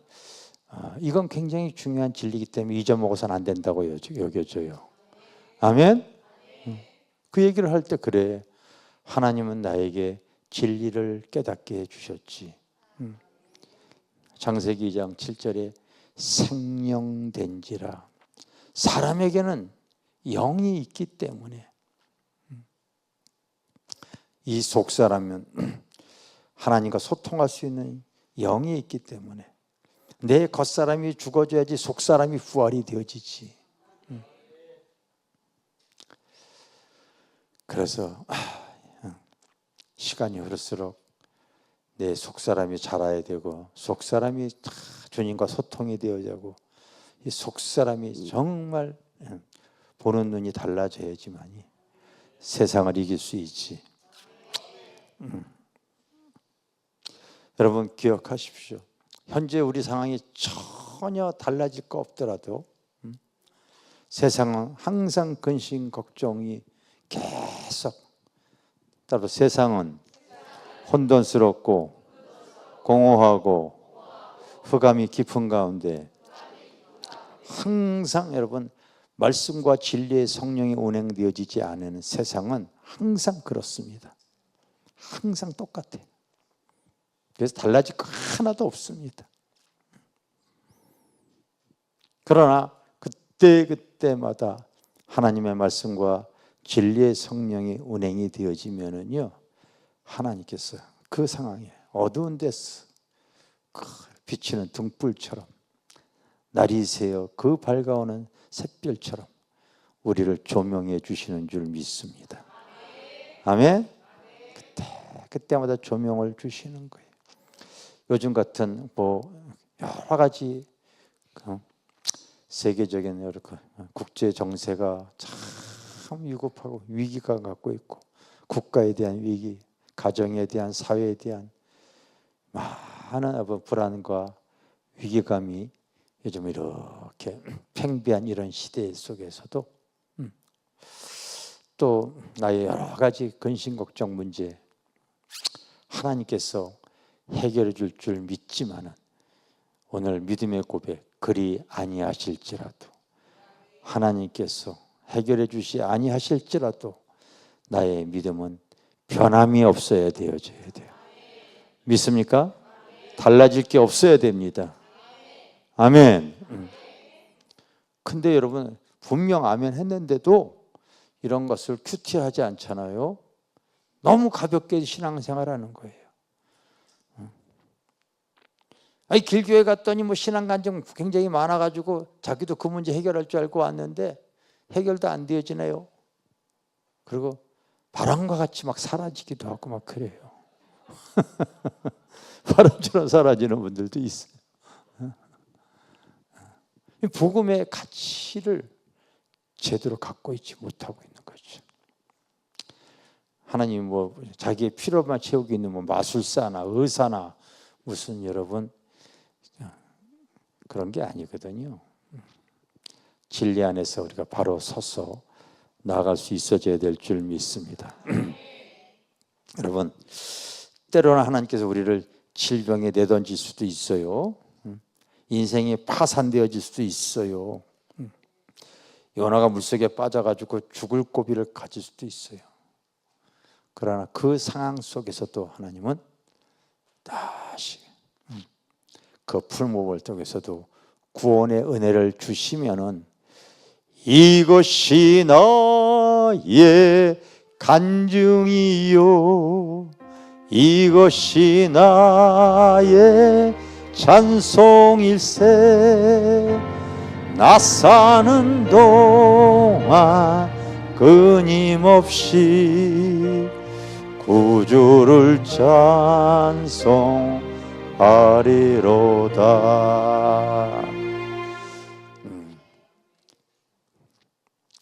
이건 굉장히 중요한 진리이기 때문에 잊어먹어서는 안 된다고 여겨져요. 아멘? 그 얘기를 할 때 그래, 하나님은 나에게 진리를 깨닫게 해주셨지. 창세기 2장 7절에 생령된지라, 사람에게는 영이 있기 때문에 이 속사람은 하나님과 소통할 수 있는 영이 있기 때문에 내 겉사람이 죽어져야지 속사람이 부활이 되어지지. 그래서 시간이 흐를수록 내 속사람이 자라야 되고 속사람이 주님과 소통이 되어야고 이 속사람이 정말 보는 눈이 달라져야지만이 세상을 이길 수 있지. 여러분 기억하십시오. 현재 우리 상황이 전혀 달라질 거 없더라도 세상은 항상 근심 걱정이 계속, 따로 세상은 혼돈스럽고 공허하고 흑암이 깊은 가운데 항상 여러분 말씀과 진리의 성령이 운행되어지지 않은 세상은 항상 그렇습니다. 항상 똑같아요. 그래서 달라질 거 하나도 없습니다. 그러나 그때마다 하나님의 말씀과 진리의 성령이 운행이 되어지면은요, 하나님께서 그 상황에 어두운 데서 비치는 등불처럼 날이 새어 그 밝아오는 샛별처럼 우리를 조명해 주시는 줄 믿습니다. 아멘. 그때마다 조명을 주시는 거예요. 요즘 같은 여러 가지 세계적인 여러 국제 정세가 참 위급하고 위기가 갖고 있고, 국가에 대한 위기, 가정에 대한, 사회에 대한 많은 불안과 위기감이 요즘 이렇게 팽배한 이런 시대 속에서도 또 나의 여러 가지 근심 걱정 문제 하나님께서 해결해 줄 줄 믿지만은, 오늘 믿음의 고백, 그리 아니하실지라도, 하나님께서 해결해 주시 아니하실지라도 나의 믿음은 변함이 없어야 되어져야 돼요. 믿습니까? 달라질 게 없어야 됩니다. 아멘. 근데 여러분, 분명 아멘 했는데도 이런 것을 큐티하지 않잖아요. 너무 가볍게 신앙생활하는 거예요. 아니, 길교회 갔더니 신앙 간증 굉장히 많아가지고 자기도 그 문제 해결할 줄 알고 왔는데 해결도 안 되어지네요. 그리고 바람과 같이 막 사라지기도 하고 막 그래요. 바람처럼 사라지는 분들도 있어요. 복음의 가치를 제대로 갖고 있지 못하고 있는 거죠. 하나님 자기의 필요만 채우기 있는 마술사나 의사나 무슨 여러분 그런 게 아니거든요. 진리 안에서 우리가 바로 서서 나아갈 수 있어져야 될 줄 믿습니다. 여러분, 때로는 하나님께서 우리를 질병에 내던질 수도 있어요. 인생이 파산되어질 수도 있어요. 요나가 물속에 빠져가지고 죽을 고비를 가질 수도 있어요. 그러나 그 상황 속에서도 하나님은 다시 그 풀무불 통해서도 구원의 은혜를 주시면은, 이것이 나의 간증이요, 이것이 나의 찬송일세, 나 사는 동안 끊임없이 구주를 찬송하리로다.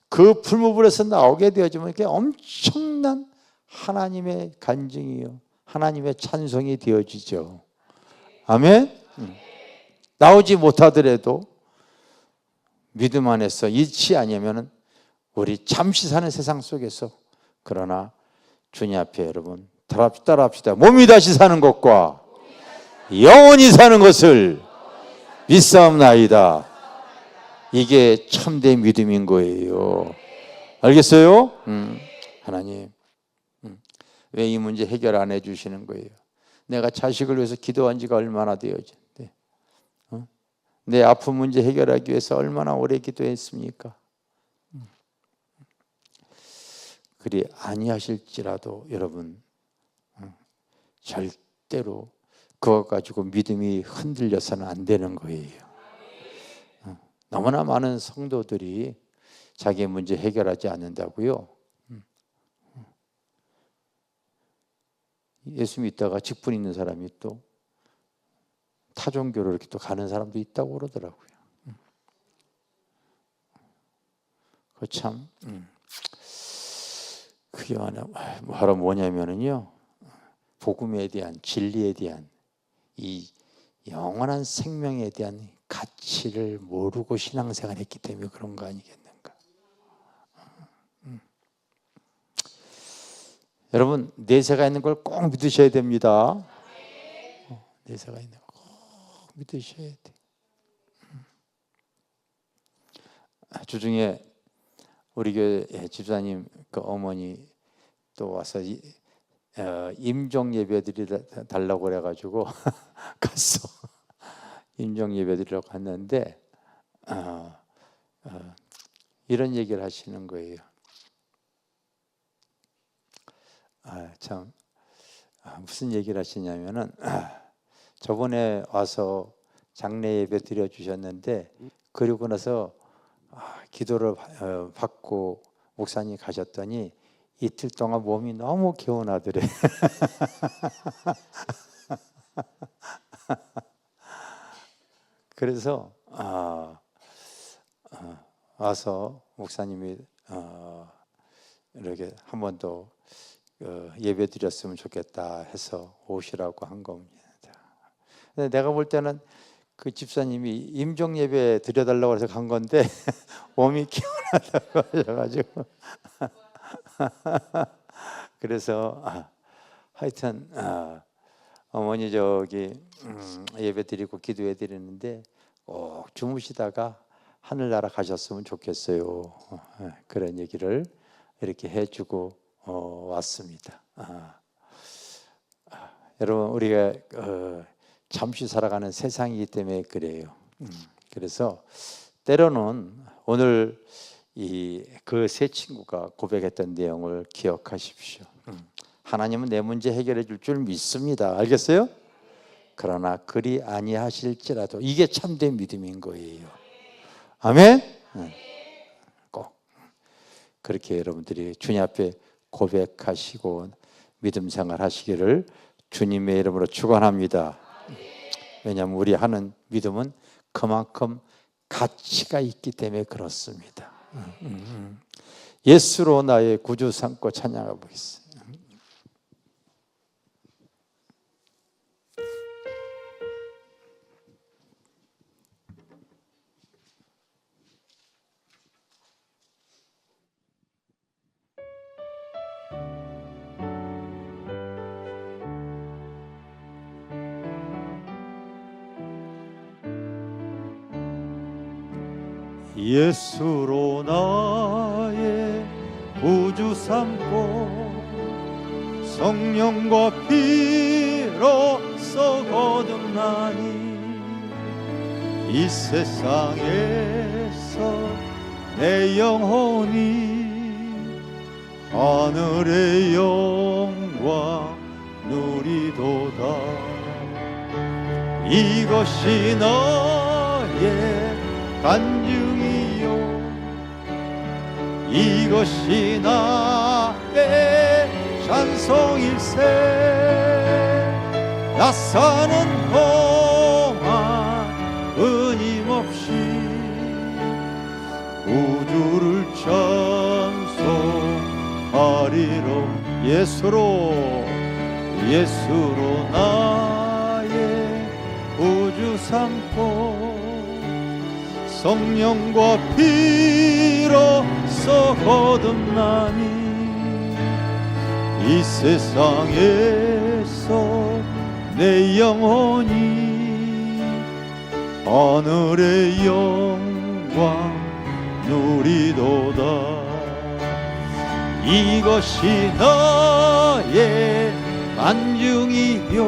그 풀무불에서 나오게 되어지면 이게 엄청난 하나님의 간증이요, 하나님의 찬송이 되어지죠. 아멘. 나오지 못하더라도 믿음 안에서 잃지 아니하면은 우리 잠시 사는 세상 속에서, 그러나 주님 앞에 여러분 따라합시다. 몸이 다시 사는 것과 영원히 사는 것을 믿사옵나이다. 이게 참된 믿음인 거예요. 알겠어요? 하나님, 왜 이 문제 해결 안 해주시는 거예요? 내가 자식을 위해서 기도한 지가 얼마나 되어진데, 내 아픈 문제 해결하기 위해서 얼마나 오래 기도했습니까? 그리 아니하실지라도 여러분, 절대로 그것 가지고 믿음이 흔들려서는 안 되는 거예요. 너무나 많은 성도들이 자기의 문제 해결하지 않는다고요. 예수 믿다가 직분 있는 사람이 또 타종교로 이렇게 또 가는 사람도 있다고 그러더라고요. 그 참, 그게 바로 뭐냐면은요, 복음에 대한, 진리에 대한, 이 영원한 생명에 대한 가치를 모르고 신앙생활을 했기 때문에 그런 거 아니겠는가. 여러분, 내세가 있는 걸 꼭 믿으셔야 됩니다. 내사가 있는 거 꼭 믿으셔야 돼. 주중에 우리 교회 집사님 그 어머니 또 와서 임종 예배 드리달라고 그래가지고 갔어. 임종 예배 드리려고 갔는데 이런 얘기를 하시는 거예요. 참 무슨 얘기를 하시냐면은 저번에 와서 장례 예배 드려 주셨는데 그리고 나서 기도를 받고 목사님 가셨더니 이틀 동안 몸이 너무 개운하더래. 그래서 와서 목사님이 이렇게 한 번 더 예배 드렸으면 좋겠다 해서 오시라고 한 겁니다. 근데 내가 볼 때는 그 집사님이 임종 예배 드려달라고 해서 간 건데 몸이 개운하다고 하셔가지고 그래서 하여튼 어머니 저기 예배 드리고 기도해 드리는데 꼭 주무시다가 하늘나라 가셨으면 좋겠어요. 그런 얘기를 이렇게 해주고 왔습니다. 여러분 우리가 잠시 살아가는 세상이기 때문에 그래요. 그래서 때로는 오늘 그 세 친구가 고백했던 내용을 기억하십시오. 하나님은 내 문제 해결해 줄 줄 믿습니다. 알겠어요? 그러나 그리 아니하실지라도 이게 참된 믿음인 거예요. 아멘? 꼭 그렇게 여러분들이 주님 앞에 고백하시고 믿음 생활 하시기를 주님의 이름으로 축원합니다. 왜냐하면 우리 하는 믿음은 그만큼 가치가 있기 때문에 그렇습니다. 예수로 나의 구주 삼고 찬양해 보겠습니다. 예수로 나의 구주 삼고 성령과 피로써 거듭나니 이 세상에서 내 영혼이 하늘의 영광 누리도다. 이것이 너의 간증이요 이것이 나의 찬송일세. 나 사는 동안 끊임없이 우주를 찬송하리로. 예수로 나의 구주 삼고 성령과 피로써 거듭나니 이 세상에서 내 영혼이 하늘의 영광 누리도다. 이것이 너의 안중이요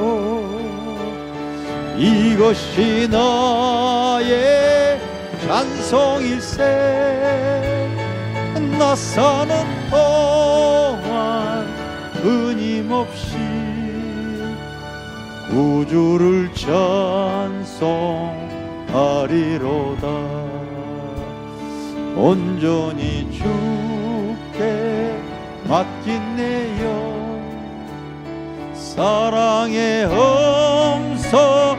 이것이 나의 찬송일세. 나 사는 동안 끊임없이 구주를 찬송하리로다. 온전히 주께 맡긴 내 영 사랑의 음성을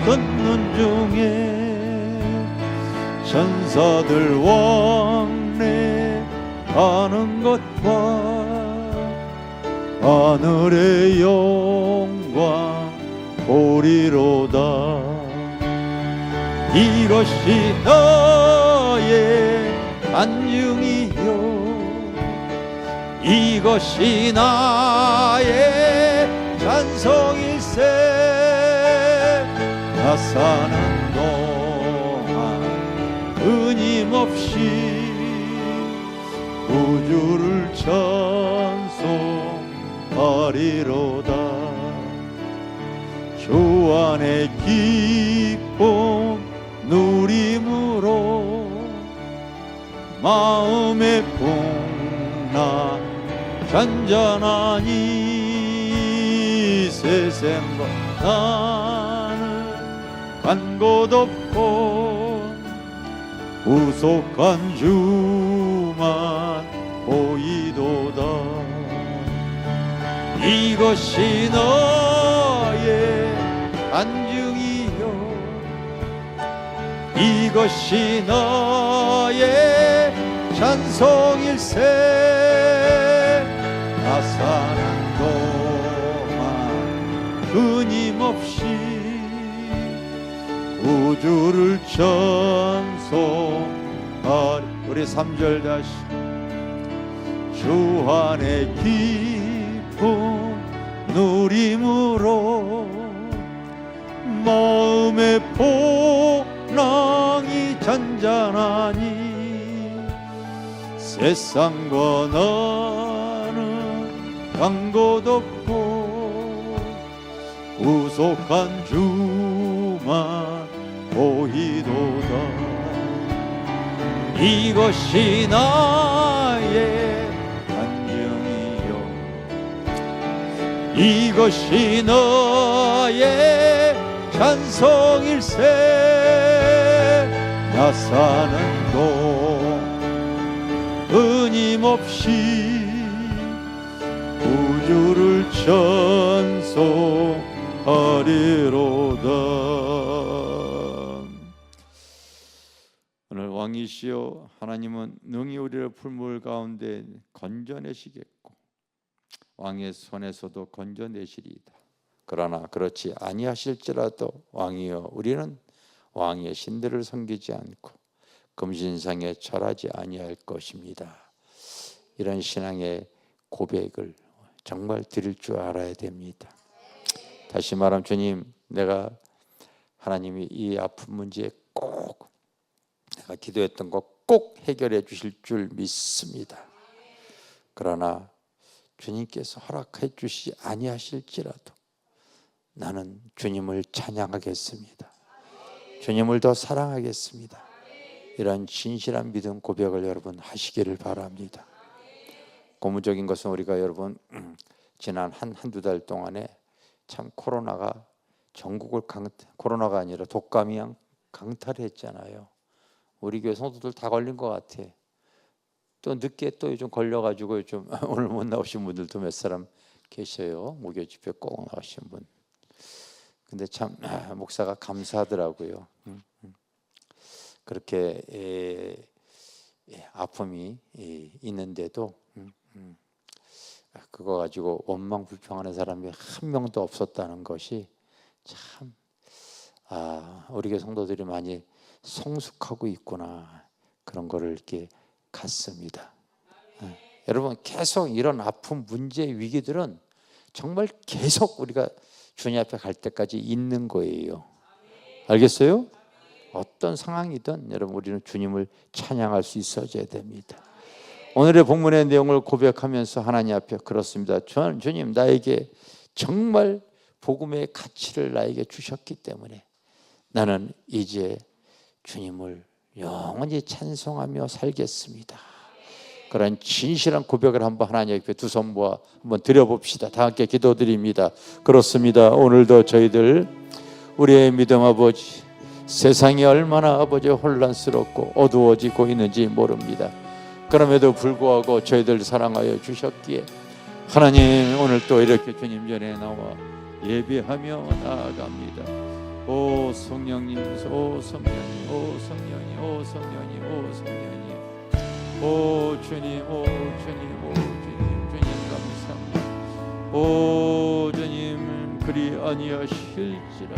듣는 중에 천사들 왕래하는 것과 하늘의 영광 보리로다. 이것이 너의 안중이요 이것이 나의 찬송일세. 나 사는 동안 끊임없이 우주를 찬송하리로다. 주 안에 기쁨 누림으로 마음의 풍랑 잔잔하니 세상과 나는 간 곳 없고 구속한 주만 보이도다. 이것이 너의 안중이요 이것이 너의 찬송일세. 나 사는 동안 끊임없이 우주를 찬송하리. 우리 3절 다시. 주 안에 기쁨 누림으로 마음의 포랑이 잔잔하니 세상과 나는 간 곳 없고 구속한 주만 보이도다. 이것이 나의 안정이요 이것이 너의 찬송일세. 나 사는 동 끊임없이 우주를 찬송하리로다. 오늘 왕이시여 하나님은 능히 우리를 풀물 가운데 건져내시겠고 왕의 손에서도 건져내시리이다. 그러나 그렇지 아니하실지라도 왕이여 우리는 왕의 신들을 섬기지 않고 금신상에 절하지 아니할 것입니다. 이런 신앙의 고백을 정말 드릴 줄 알아야 됩니다. 다시 말하면 주님, 내가 하나님이 이 아픈 문제에 꼭 내가 기도했던 거 꼭 해결해 주실 줄 믿습니다. 그러나 주님께서 허락해 주시지 아니하실지라도 나는 주님을 찬양하겠습니다. 주님을 더 사랑하겠습니다. 이런 진실한 믿음 고백을 여러분 하시기를 바랍니다. 고무적인 것은 우리가 여러분 지난 한두 달 동안에 참 코로나가 전국을 코로나가 아니라 독감이랑 강탈했잖아요. 우리 교회 성도들 다 걸린 것 같아. 또 늦게 또 요즘 걸려가지고 요즘 오늘 못 나오신 분들도 몇 사람 계셔요. 목요 집회 꼭 나오신 분. 근데 참 목사가 감사하더라고요. 그렇게 아픔이 있는데도 그거 가지고 원망 불평하는 사람이 한 명도 없었다는 것이 참 우리 교회 성도들이 많이 성숙하고 있구나, 그런 거를 이렇게 갖습니다. 여러분, 계속 이런 아픔, 문제, 위기들은 정말 계속 우리가 주님 앞에 갈 때까지 있는 거예요. 알겠어요? 어떤 상황이든 여러분 우리는 주님을 찬양할 수 있어야 됩니다. 오늘의 본문의 내용을 고백하면서 하나님 앞에 그렇습니다. 주님, 나에게 정말 복음의 가치를 나에게 주셨기 때문에 나는 이제 주님을 영원히 찬송하며 살겠습니다. 그런 진실한 고백을 한번 하나님 앞에 두 손 모아 한번 드려봅시다. 다 함께 기도드립니다. 그렇습니다. 오늘도 저희들 우리의 믿음 아버지, 세상이 얼마나 아버지 혼란스럽고 어두워지고 있는지 모릅니다. 그럼에도 불구하고 저희들 사랑하여 주셨기에 하나님, 오늘 또 이렇게 주님 전에 나와 예배하며 나아갑니다. 오 성령님, 오 성령님, 오 성령님, 오 성령님, 오 성령님, 오 주님, 오 주님, 오 주님, 주님 감사합니다. 오 주님, 그리 아니하실지라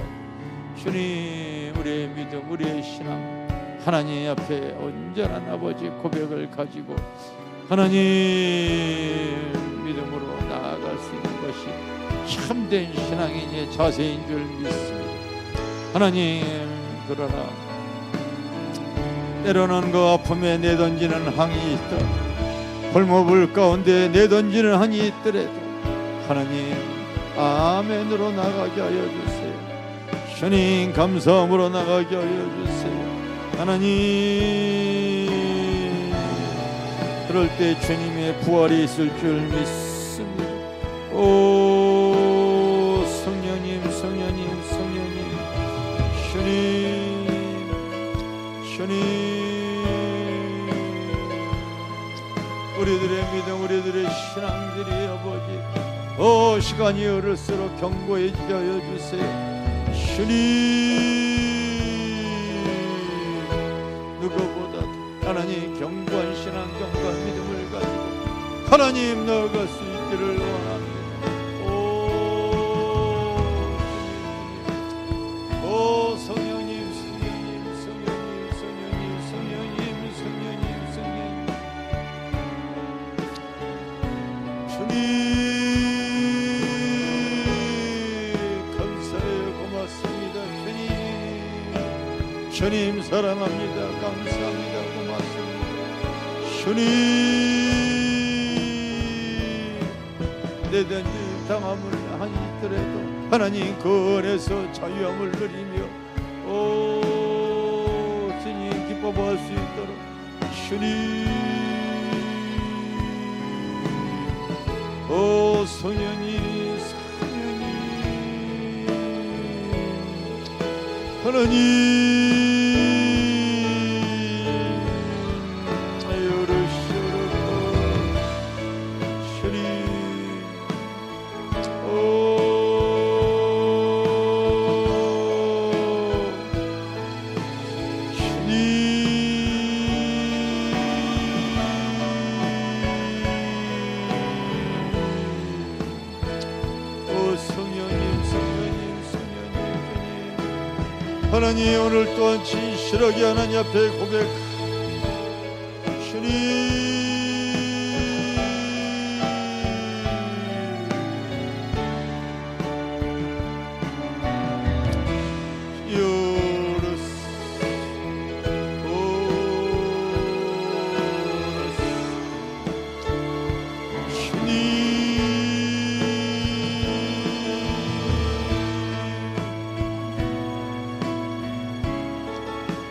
주님, 우리의 믿음, 우리의 신앙 하나님 앞에 온전한 아버지 고백을 가지고 하나님 믿음으로 나아갈 수 있는 것이 참된 신앙인의 자세인 줄 믿습니다. 하나님, 그러나 때로는 그 아픔에 내던지는 항이 있다. 골목을 가운데 내던지는 항이 있더라도 하나님 아멘으로 나가게 하여 주세요. 주님 감사함으로 나가게 하여 주세요. 하나님, 그럴 때 주님의 부활이 있을 줄 믿습니다. 오 성령님, 성령님, 성령님, 주님, 주님, 우리들의 믿음, 우리들의 신앙들이 아버지 시간이 흐를수록 견고해지게 하여 주세요. 주님, 누구보다도 하나님 견고한 신앙, 견고한 믿음을 가지고 하나님 나아갈 수 있기를 원합니다. 오 성령님, 성령님, 성령님, 성령님, 성령님, 성령님, 성령님, 주님 감사해요. 고맙습니다. 주님 사랑합니다. 감사합니다. 고맙습니다. 주님, 내던진 당함을 하니 있더라도 하나님 그 안에서 자유함을 누리며 오 주님 기뻐할 수 있도록 주님, 오 성령님, 성령님, 하나님 하나님, 오늘 또한 진실하게 하나님 앞에 고백합니다. 주님,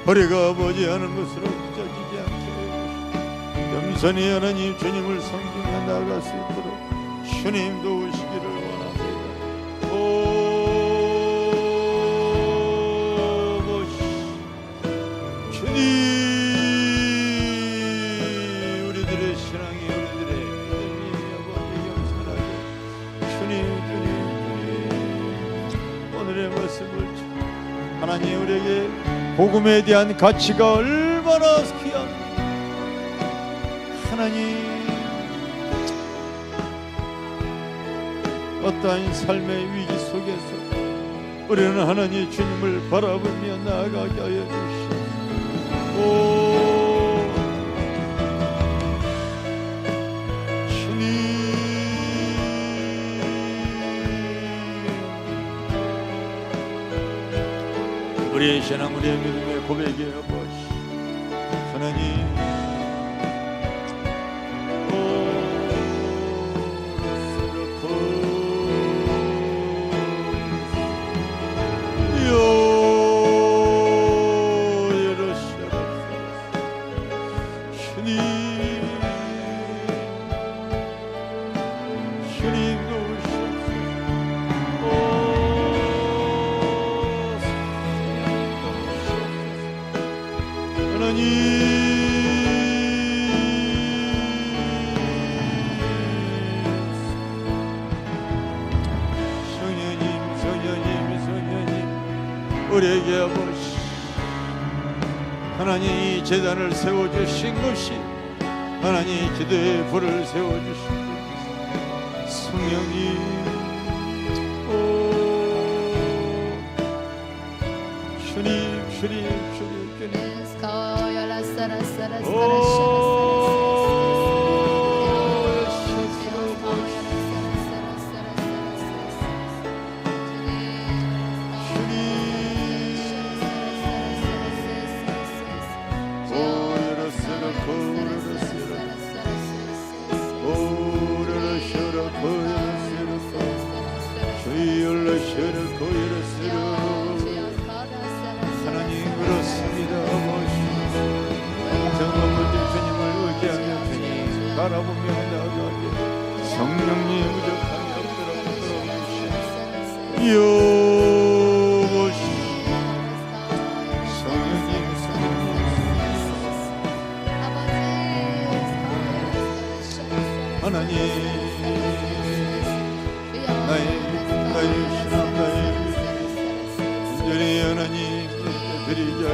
허리가 머지않은 것으로 굳어지지 않게 겸손히 하나님 주님을 섬기며 나아갈 수 있도록 주님 도우시기를 원합니다. 오 주님, 우리들의 신앙이, 우리들의 믿음이 아버지 겸손하게 주님, 주님, 주님 오늘의 말씀을 하나님 우리에게 복음에 대한 가치가 얼마나 귀합니까? 하나님, 어떠한 삶의 위기 속에서 우리는 하나님 주님을 바라보며 나아가게 하여 주시옵소서. 주님, 우리의 신앙, 우리의 믿음의 고백이에요. 하나님, 우리에게 아버지 하나님 이 제단을 세워주신 것이 하나님 기도의 불을 세워주신 성령님, 주님, 주님, 주님, 주님, 성령님 무적하게 엎드려 여보시 성령님 하나님 나의 신앙 나의 온전히 하나님 드리자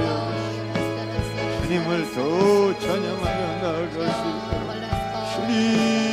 주님을 더 찬양하며 나아가시고 주님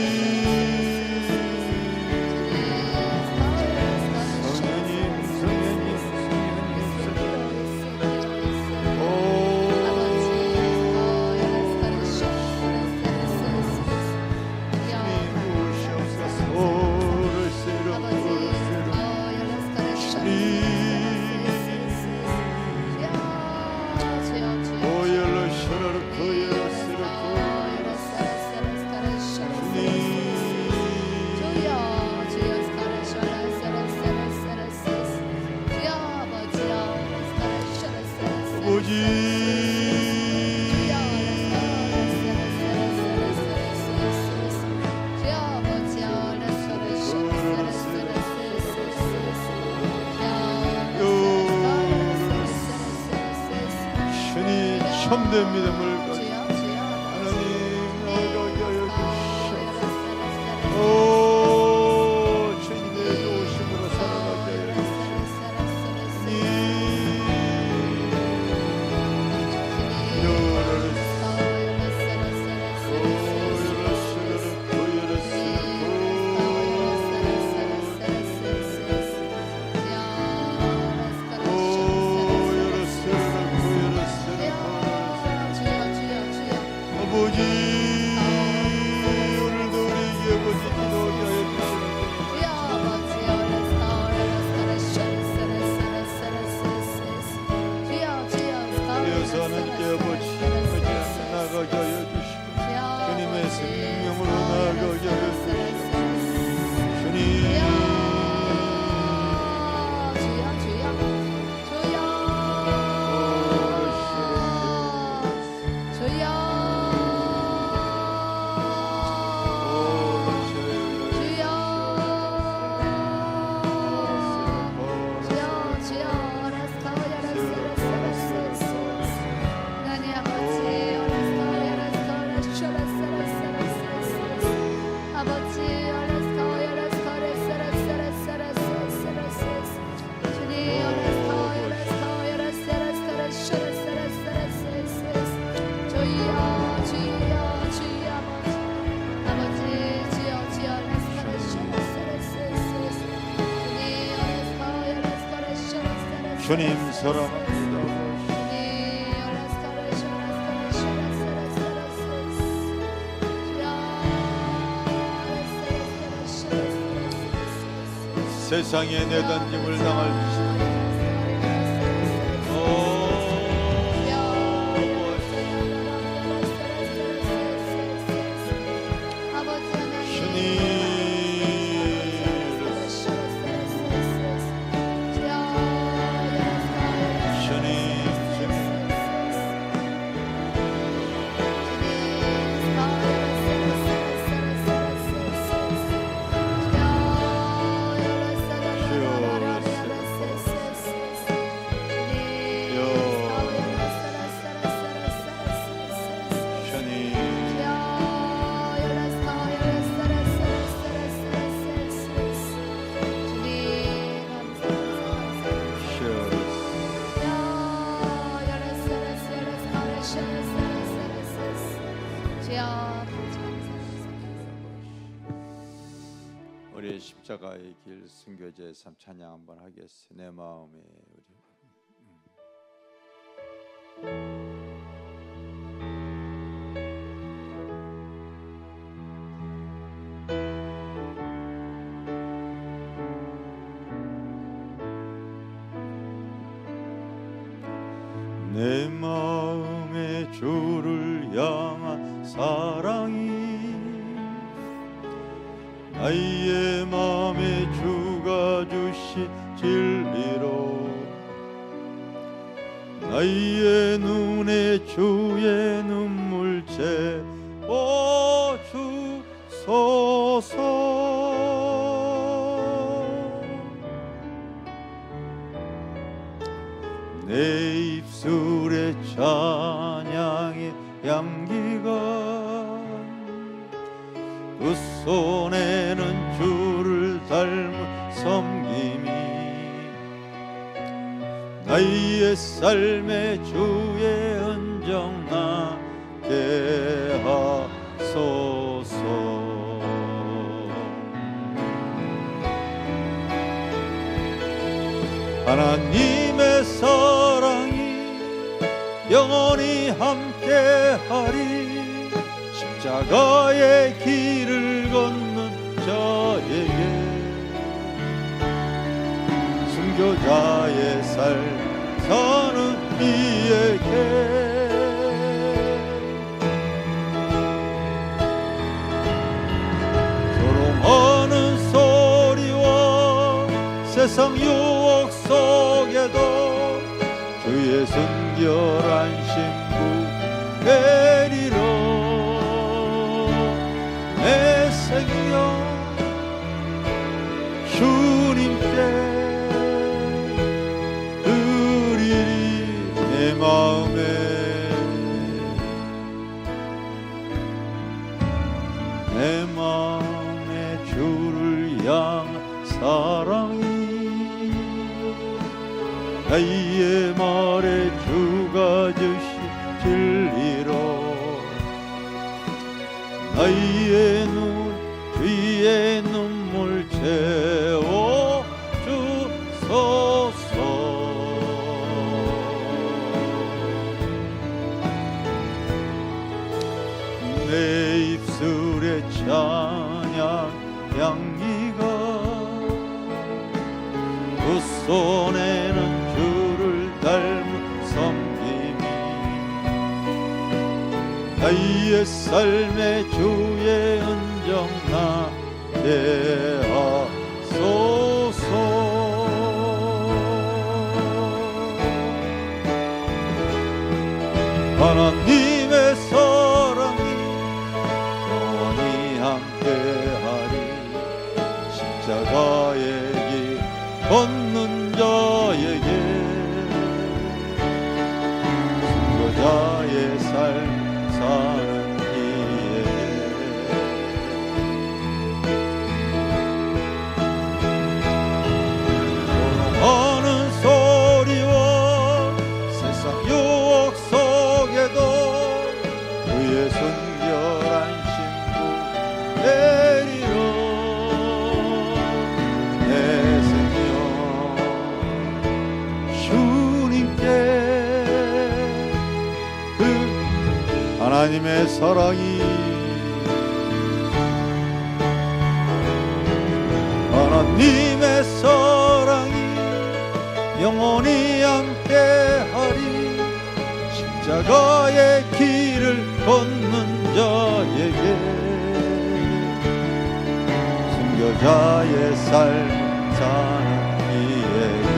참된 믿음을 가지고 하나님 나아가게 하여 주시옵소서. 주님의 도우심으로 살아가게 하여 주시옵소서. 아버지 오늘도 우리에게 아버지 기도하게 하여 주시옵소서. 하나님께 아버지 나아가게 하여 주시고 주님의 생명으로 나아가게 하여 주시옵소서. 주님 주님 사랑합니다. 세상에 내던짐을 당할 우리 십자가의 길 순교제 3 찬양 한번 하겠습니다. 내 마음에 내 마음에 주를 향한 사랑이 나의 마음에 주가 주신 진리로 나의 눈에 주의 눈물째 주소 내 입술에 찬양의 향기가 두 손에는 주를 닮은 섬김이 나의 삶의 주의 흔적 나게 하소서. 하나님의 사랑이 영원히 함께하리. 십자가의 길을 걷는 자에게 순교자의 삶 사는 이에게 조롱하는 소리와 세상 유혹 속에도 주의 순결한 신부 되리라. 내 생명 주님께 드리리. 내 마음에 주를 향한 사랑이 나의 말에 주가 주신 진리로 나의 주의 눈물 채워 주소서. 내 입술에 찬양 향기가 두 손에는 주를 닮은 섬김이 나의 삶의 주의 흔적 나게 하소서. 하나님의 사랑이 영원히 함께하리. 십자가의 길 걷는 자에게 순교자의 삶 사는 이에게 조롱하는 소리와 세상 유혹 속에도 주의 순결한 신부 되리라. 내 생명 주님께 하나님의 사랑이 하나님의 사랑이 영원히 함께하리. 십자가의 길을 걷는 자에게 순교자의 삶 사는 이에게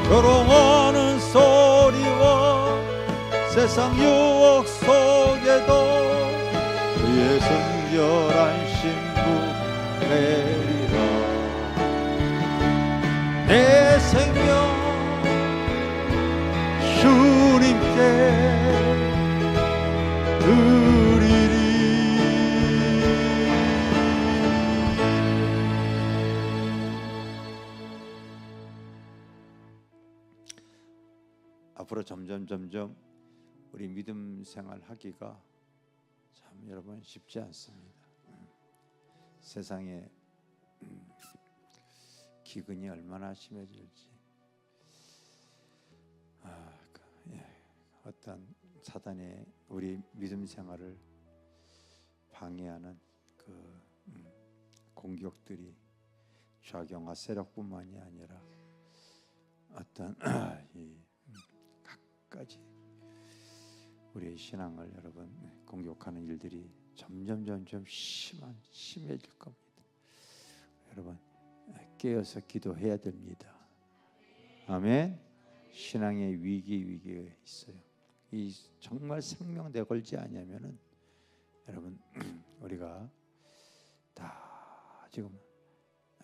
조롱하는 소리와 세상 유혹 속에도 주의 순결한 신부 되리라. 내 생명 주님께 드리리. 앞으로 점점 우리 믿음 생활 하기가 참 여러분 쉽지 않습니다. 세상에 기근이 얼마나 심해질지 어떤 사단의 우리 믿음 생활을 방해하는 그 공격들이 좌경화 세력뿐만이 아니라 어떤 각가지 우리의 신앙을 여러분 공격하는 일들이 점점 심해질 겁니다. 여러분 깨어서 기도해야 됩니다. 아멘. 신앙의 위기가 있어요. 이 정말 생명 내걸지 않으면은 여러분 우리가 다 지금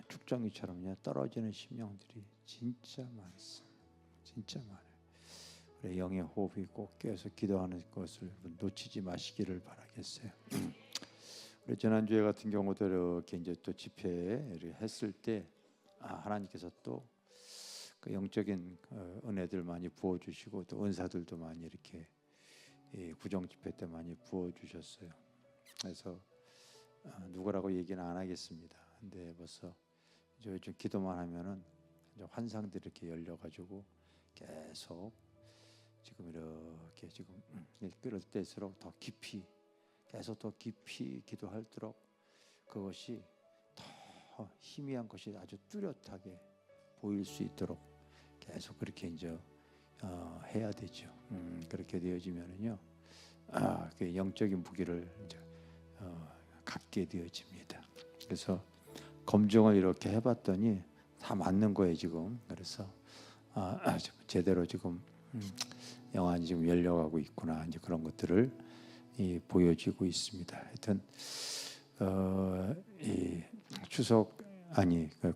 축정이처럼요 떨어지는 심령들이 진짜 많습니다. 진짜 많아요. 우리 영의 호흡이 꼭 깨어서 기도하는 것을 놓치지 마시기를 바라겠어요. 우리 지난주에 같은 경우도 이렇게 이제 또 집회를 했을 때 하나님께서 또 그 영적인 은혜들 많이 부어 주시고 또 은사들도 많이 이렇게 구정 집회 때 많이 부어 주셨어요. 그래서 누구라고 얘기는 안 하겠습니다. 근데 벌써 이제 요즘 기도만 하면은 이제 환상들이 이렇게 열려 가지고 계속 지금 이렇게 지금 그럴 때일수록 더 깊이 계속 더 깊이 기도할수록 그것이 더 희미한 것이 아주 뚜렷하게 보일 수 있도록 계속 그렇게 이제 해야 되죠. 그렇게 되어지면은요, 그 영적인 무기를 이제 갖게 되어집니다. 그래서 검증을 이렇게 해봤더니 다 맞는 거예요 지금. 그래서 제대로 지금 영안이 지금 열려가고 있구나 이제 그런 것들을 보여지고 있습니다. 하여튼 이 추석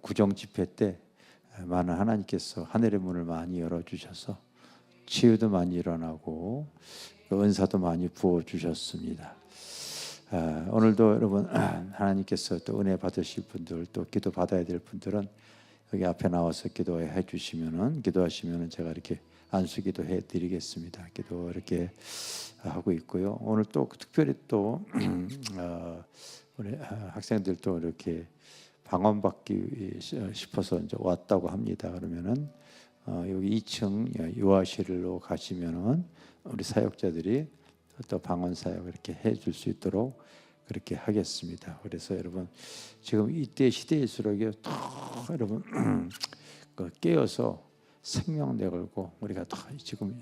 구정 집회 때 많은 하나님께서 하늘의 문을 많이 열어주셔서 치유도 많이 일어나고 은사도 많이 부어 주셨습니다. 오늘도 여러분 하나님께서 또 은혜 받으실 분들 또 기도 받아야 될 분들은 여기 앞에 나와서 기도해 주시면은 기도하시면은 제가 이렇게 안수기도 해드리겠습니다. 기도 이렇게 하고 있고요. 오늘 또 특별히 또 우리 학생들도 이렇게 방언받기 싶어서 이제 왔다고 합니다. 그러면은 여기 2층 유아실로 가시면은 우리 사역자들이 또 방언 사역 이렇게 해줄 수 있도록 그렇게 하겠습니다. 그래서 여러분 지금 이때 시대일수록요 더 여러분 깨어서 생명 내걸고 우리가 더 지금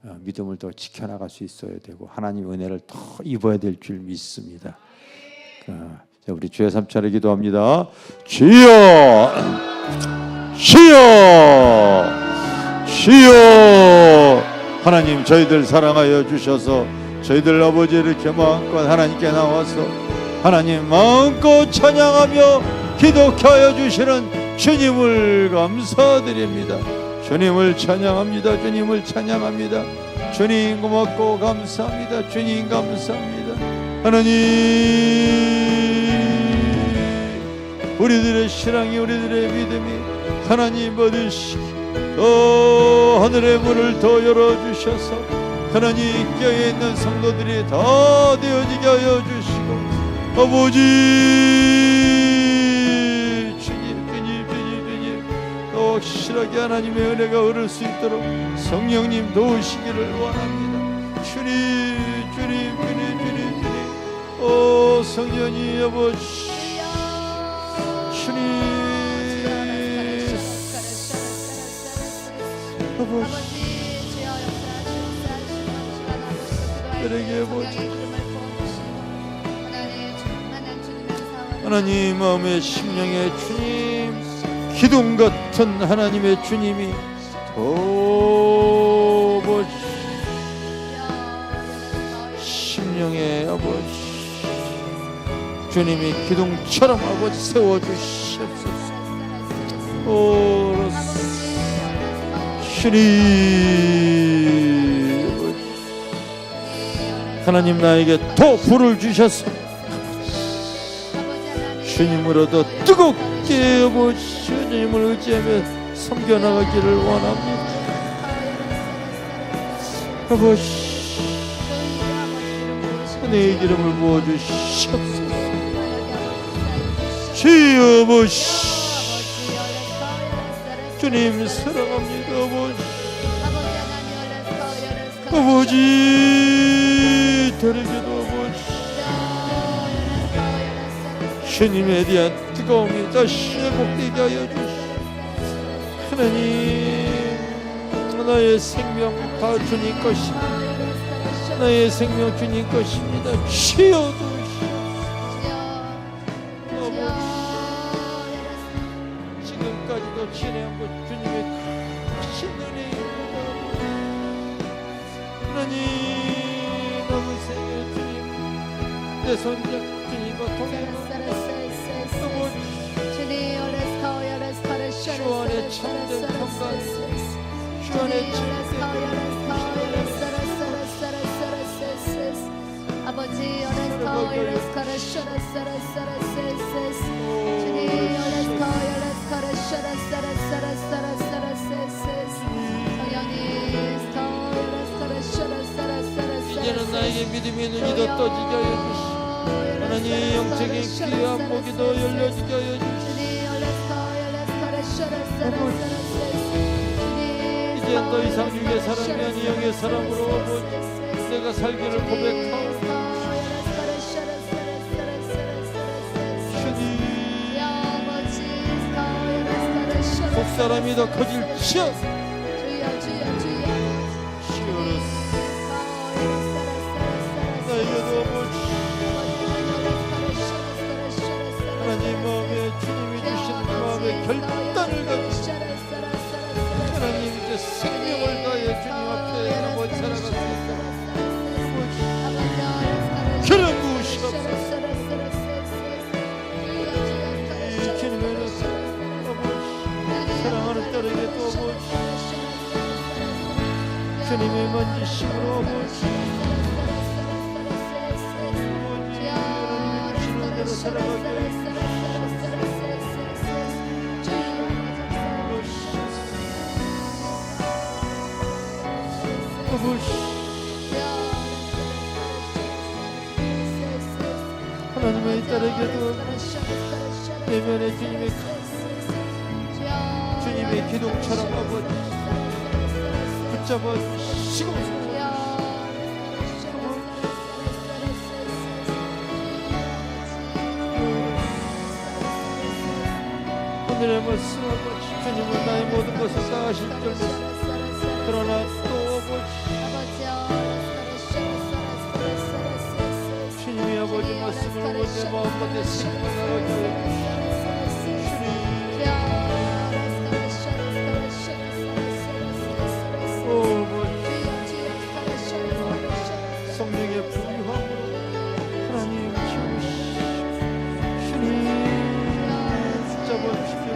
믿음을 더 지켜나갈 수 있어야 되고 하나님의 은혜를 더 입어야 될 줄 믿습니다. 자, 우리 주의 삼차례 기도합니다. 주여, 주여, 주여. 하나님 저희들 사랑하여 주셔서 저희들 아버지를 이렇게 마음껏 하나님께 나와서 하나님 마음껏 찬양하며 기도하여 주시는 주님을 감사드립니다. 주님을 찬양합니다. 주님을 찬양합니다. 주님 고맙고 감사합니다. 주님 감사합니다. 하나님 우리들의 신앙이 우리들의 믿음이 하나님 받으시기 하늘의 문을 더 열어주셔서 하나님 깨어있는 성도들이 다 되어지게 하여 주시고 아버지 주님 더 확실하게 하나님의 은혜가 흐를 수 있도록 성령님 도우시기를 원합니다. 주님 성령이 아버지 주님 아버지 내게 아버지 하나님 마음의 심령의 주님 기둥 같은 하나님의 주님이 더 아버지 심령의 아버지 주님이 기둥처럼 아버지 세워주시옵소서. 주님 하나님 나에게 더 불을 주셔서 주님으로 더 뜨겁게 아버지 주님을 의지하며 섬겨나가기를 원합니다. 아버지 내 기름을 부어주시옵소서. 주여 아버지 주님 사랑합니다. 아버지 다르게도 아버지 주님에 대한 뜨거움이 다시 회복되게 하여 주시옵소서. 하나님 나의 생명 다 주님 것입니다. 나의 생명 주님 것입니다. 주여 지금까지도 진행한 것 주님의 크신 은혜입니다. 가운데서 이제 주님과 동행하고 주안의 참된 평강 주안의 참된 아버지 이제는 나에게 믿음의 눈이 더 떠지게 하여 주시고 하나님 영적인 귀와 목이 더 열려지게 하여 주시고 이제 더 이상 육의 사람이 아니 영의 사람으로 아버지 내가 살기를 고백하오니 주님 속사람이 더 커질지어 나에게도 아버지 하나님 마음에 주님이 주신 마음의 결단을 가지고 하나님 이제 생명을 다해 주님 앞에 아버지 살아갔습니다. 그런 무엇이옵소서 이 주님의 아버지 사랑하는 딸에게도 아버지 주님의 만지심으로 아버지 살아가게 하나님의 딸에게도 내면의 주님의 기둥처럼 아버지 붙잡아 주시고 오늘의 말씀 아버지 주님은 나의 모든 것을 다 아실 줄 믿습니다. 그러나 또 아버지 주님이 아버지 말씀을 내 마음가운데 생각나게 해주시고 주님 성령의 부유함으로 하나님 주님 붙잡아주시고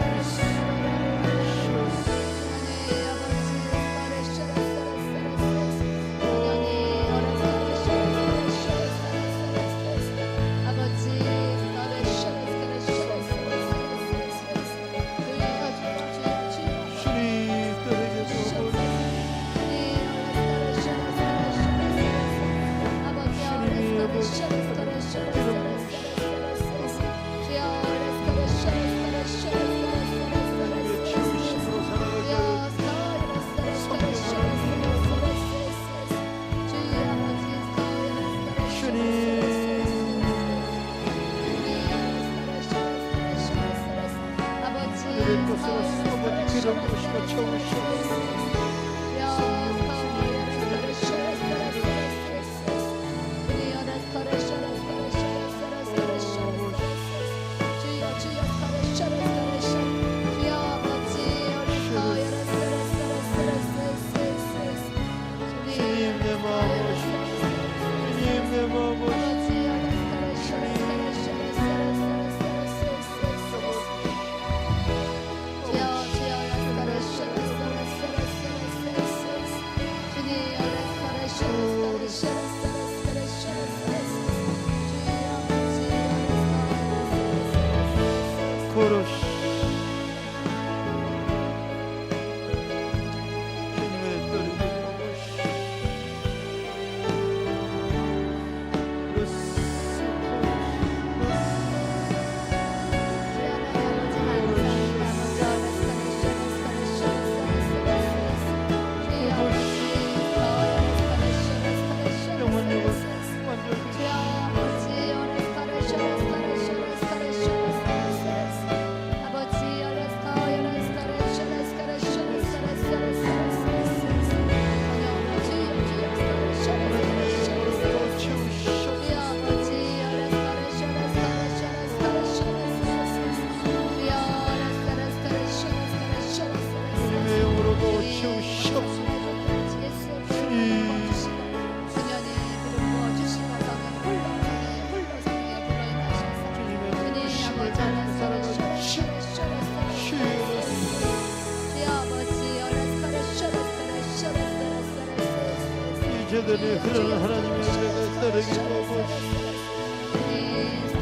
그들이 흐르는 하나님의 은혜가 따르게 하고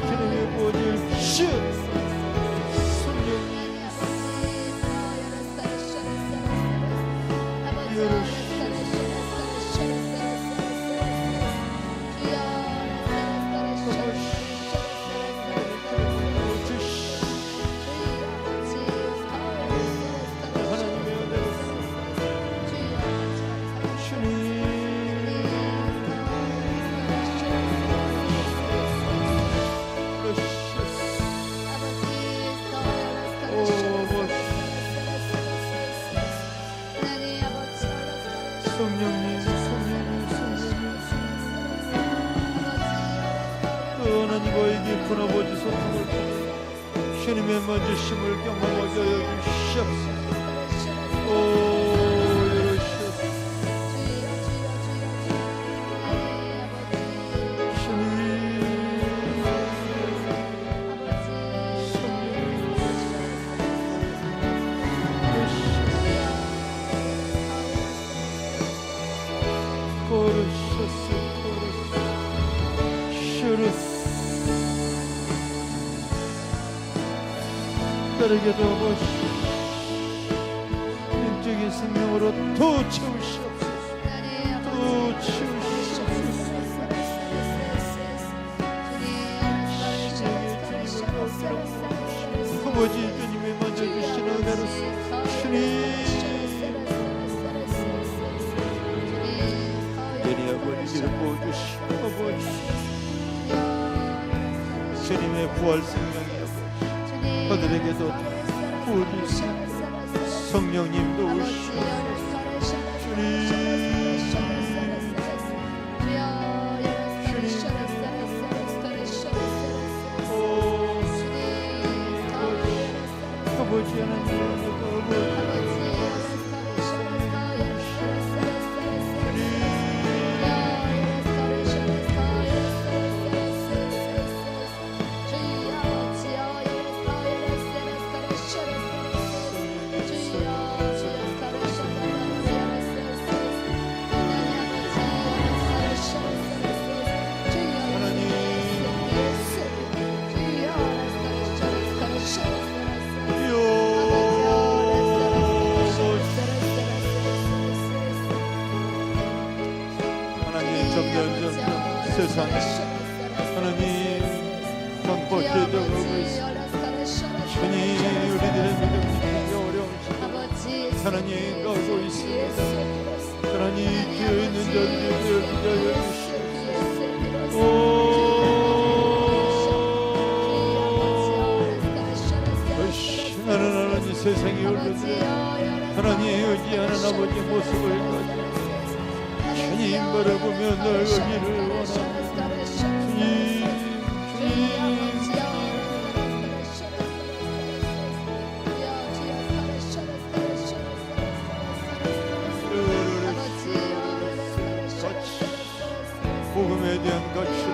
주님의 보좌를 슛 성령님 아버지 소통을 통해 주님의 만지심을 경험하게 하여 주시옵소서. 오 이러시옵소서. 따르게도 하시옵소서. 영적인 생명으로 더 채우시옵소서. 더 채우시옵소서. 아버지 주님이 만져주시는 은혜로서 주님 내리 아버지를 보여주시고 아버지 주님의 부활 생명이 그들에게도 부어주시고 성령님도 오시고 주님 아버지 하나님 세상에 하나님 강포되어가고 있습니다. 주님 우리들의 믿음이 어려우시고 하나님 가고 있습니다. 하나님 기어 있는 자들이 되어 주시옵소서. 나는 하나님 세상에 올려드려 하나님 의지하는 아버지 모습을 가지고 주님 바라보며 나가기를 원합니다. 주님 복음에 대한 가치를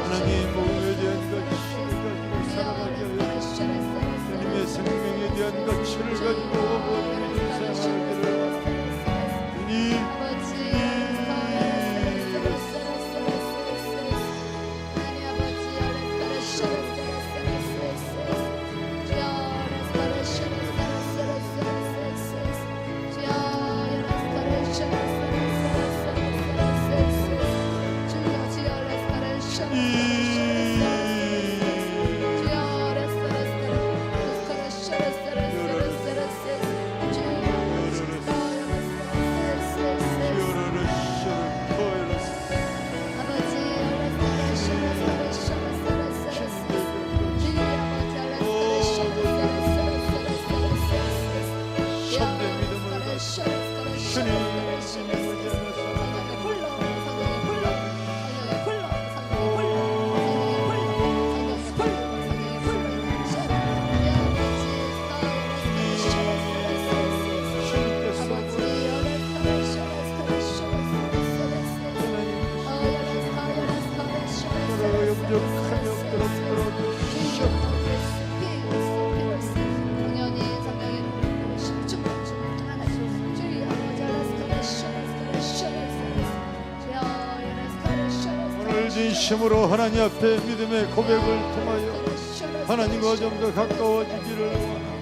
하나님 복음에 대한 가치를 가지고 살아가게 하여 주님의 생명에 대한 가치를 가지고 믿음 생활하기를 원합니다. 주님 진심으로 하나님 앞에 믿음의 고백을 통하여 하나님과 좀 더 가까워지기를 원합니다.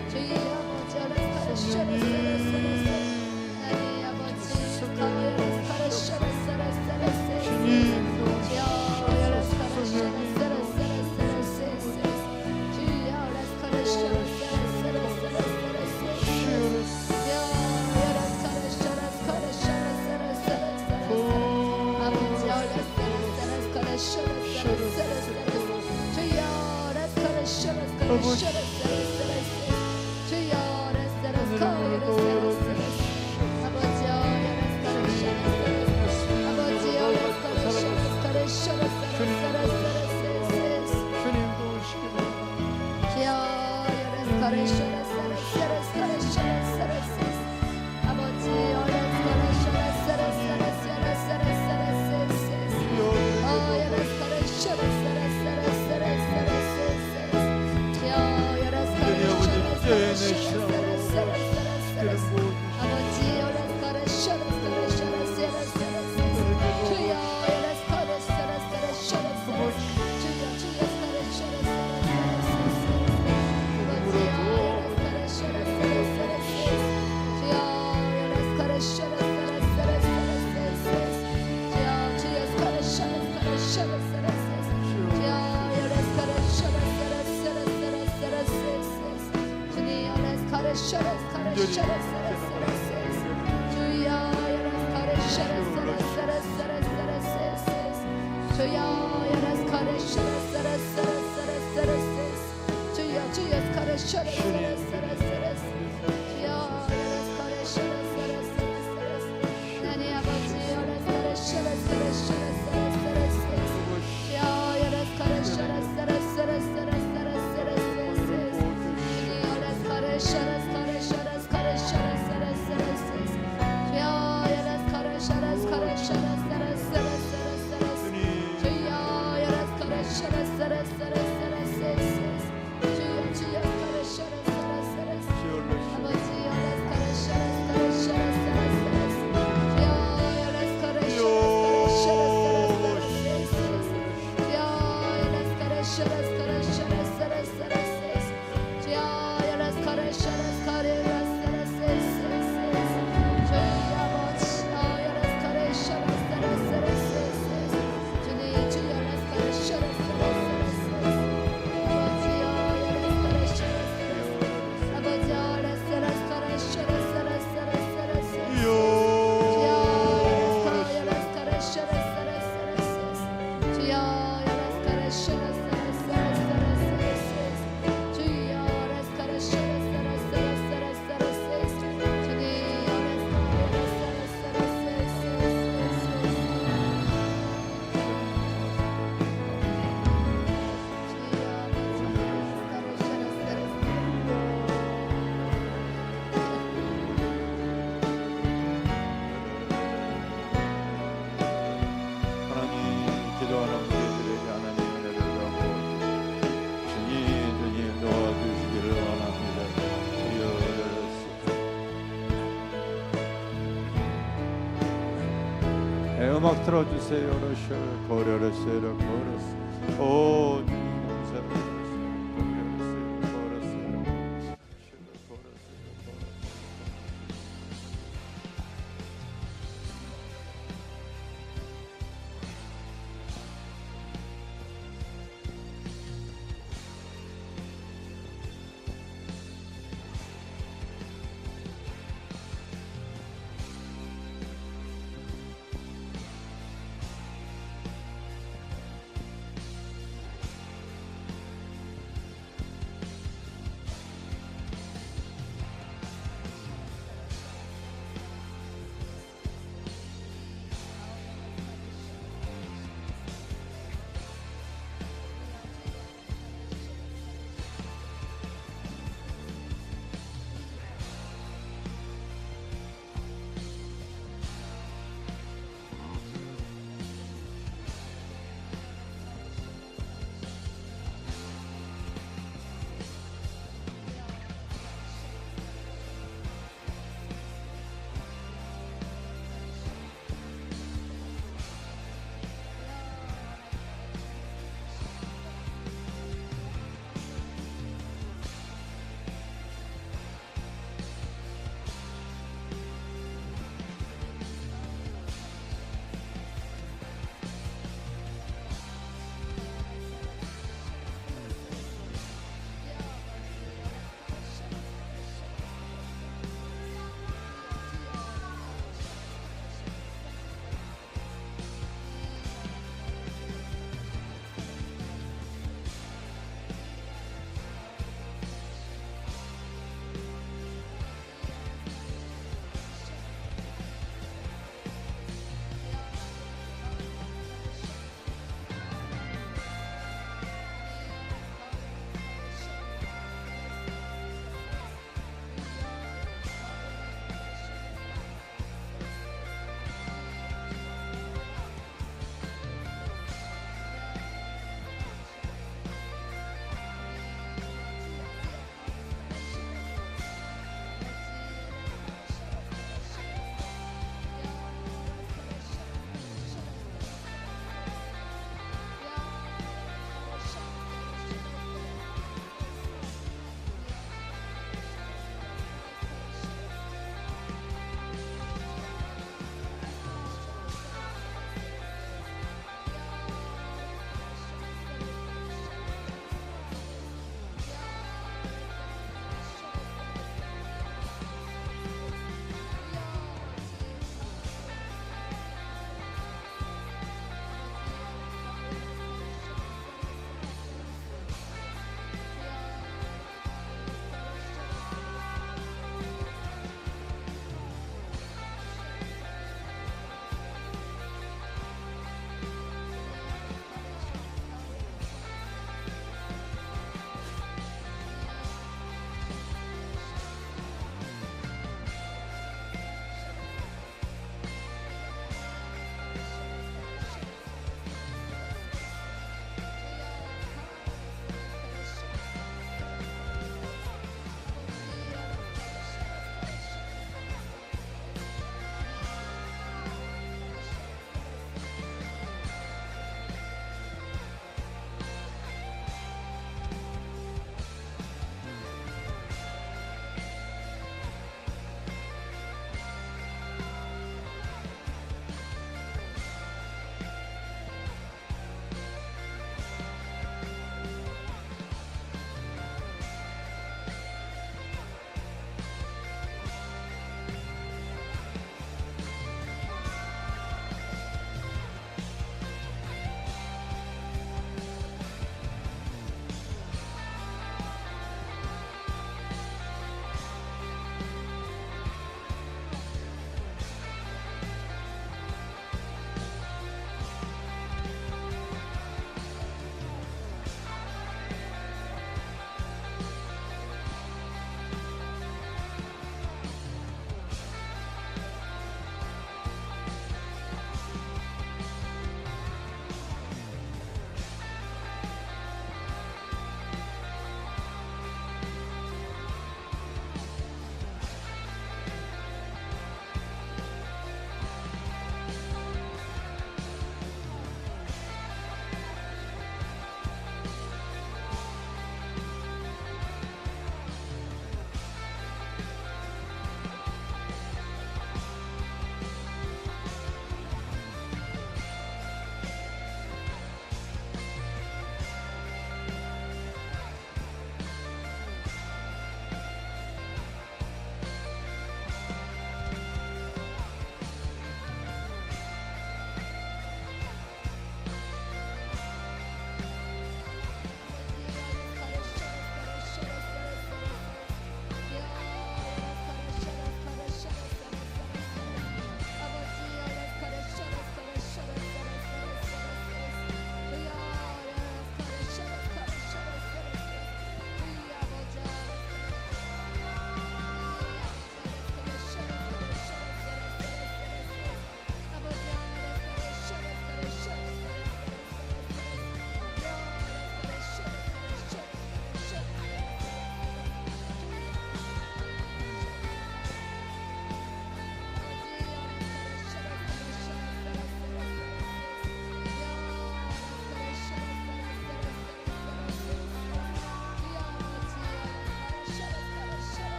음악 틀어주세요. 러셔 고려러셔 고려서 오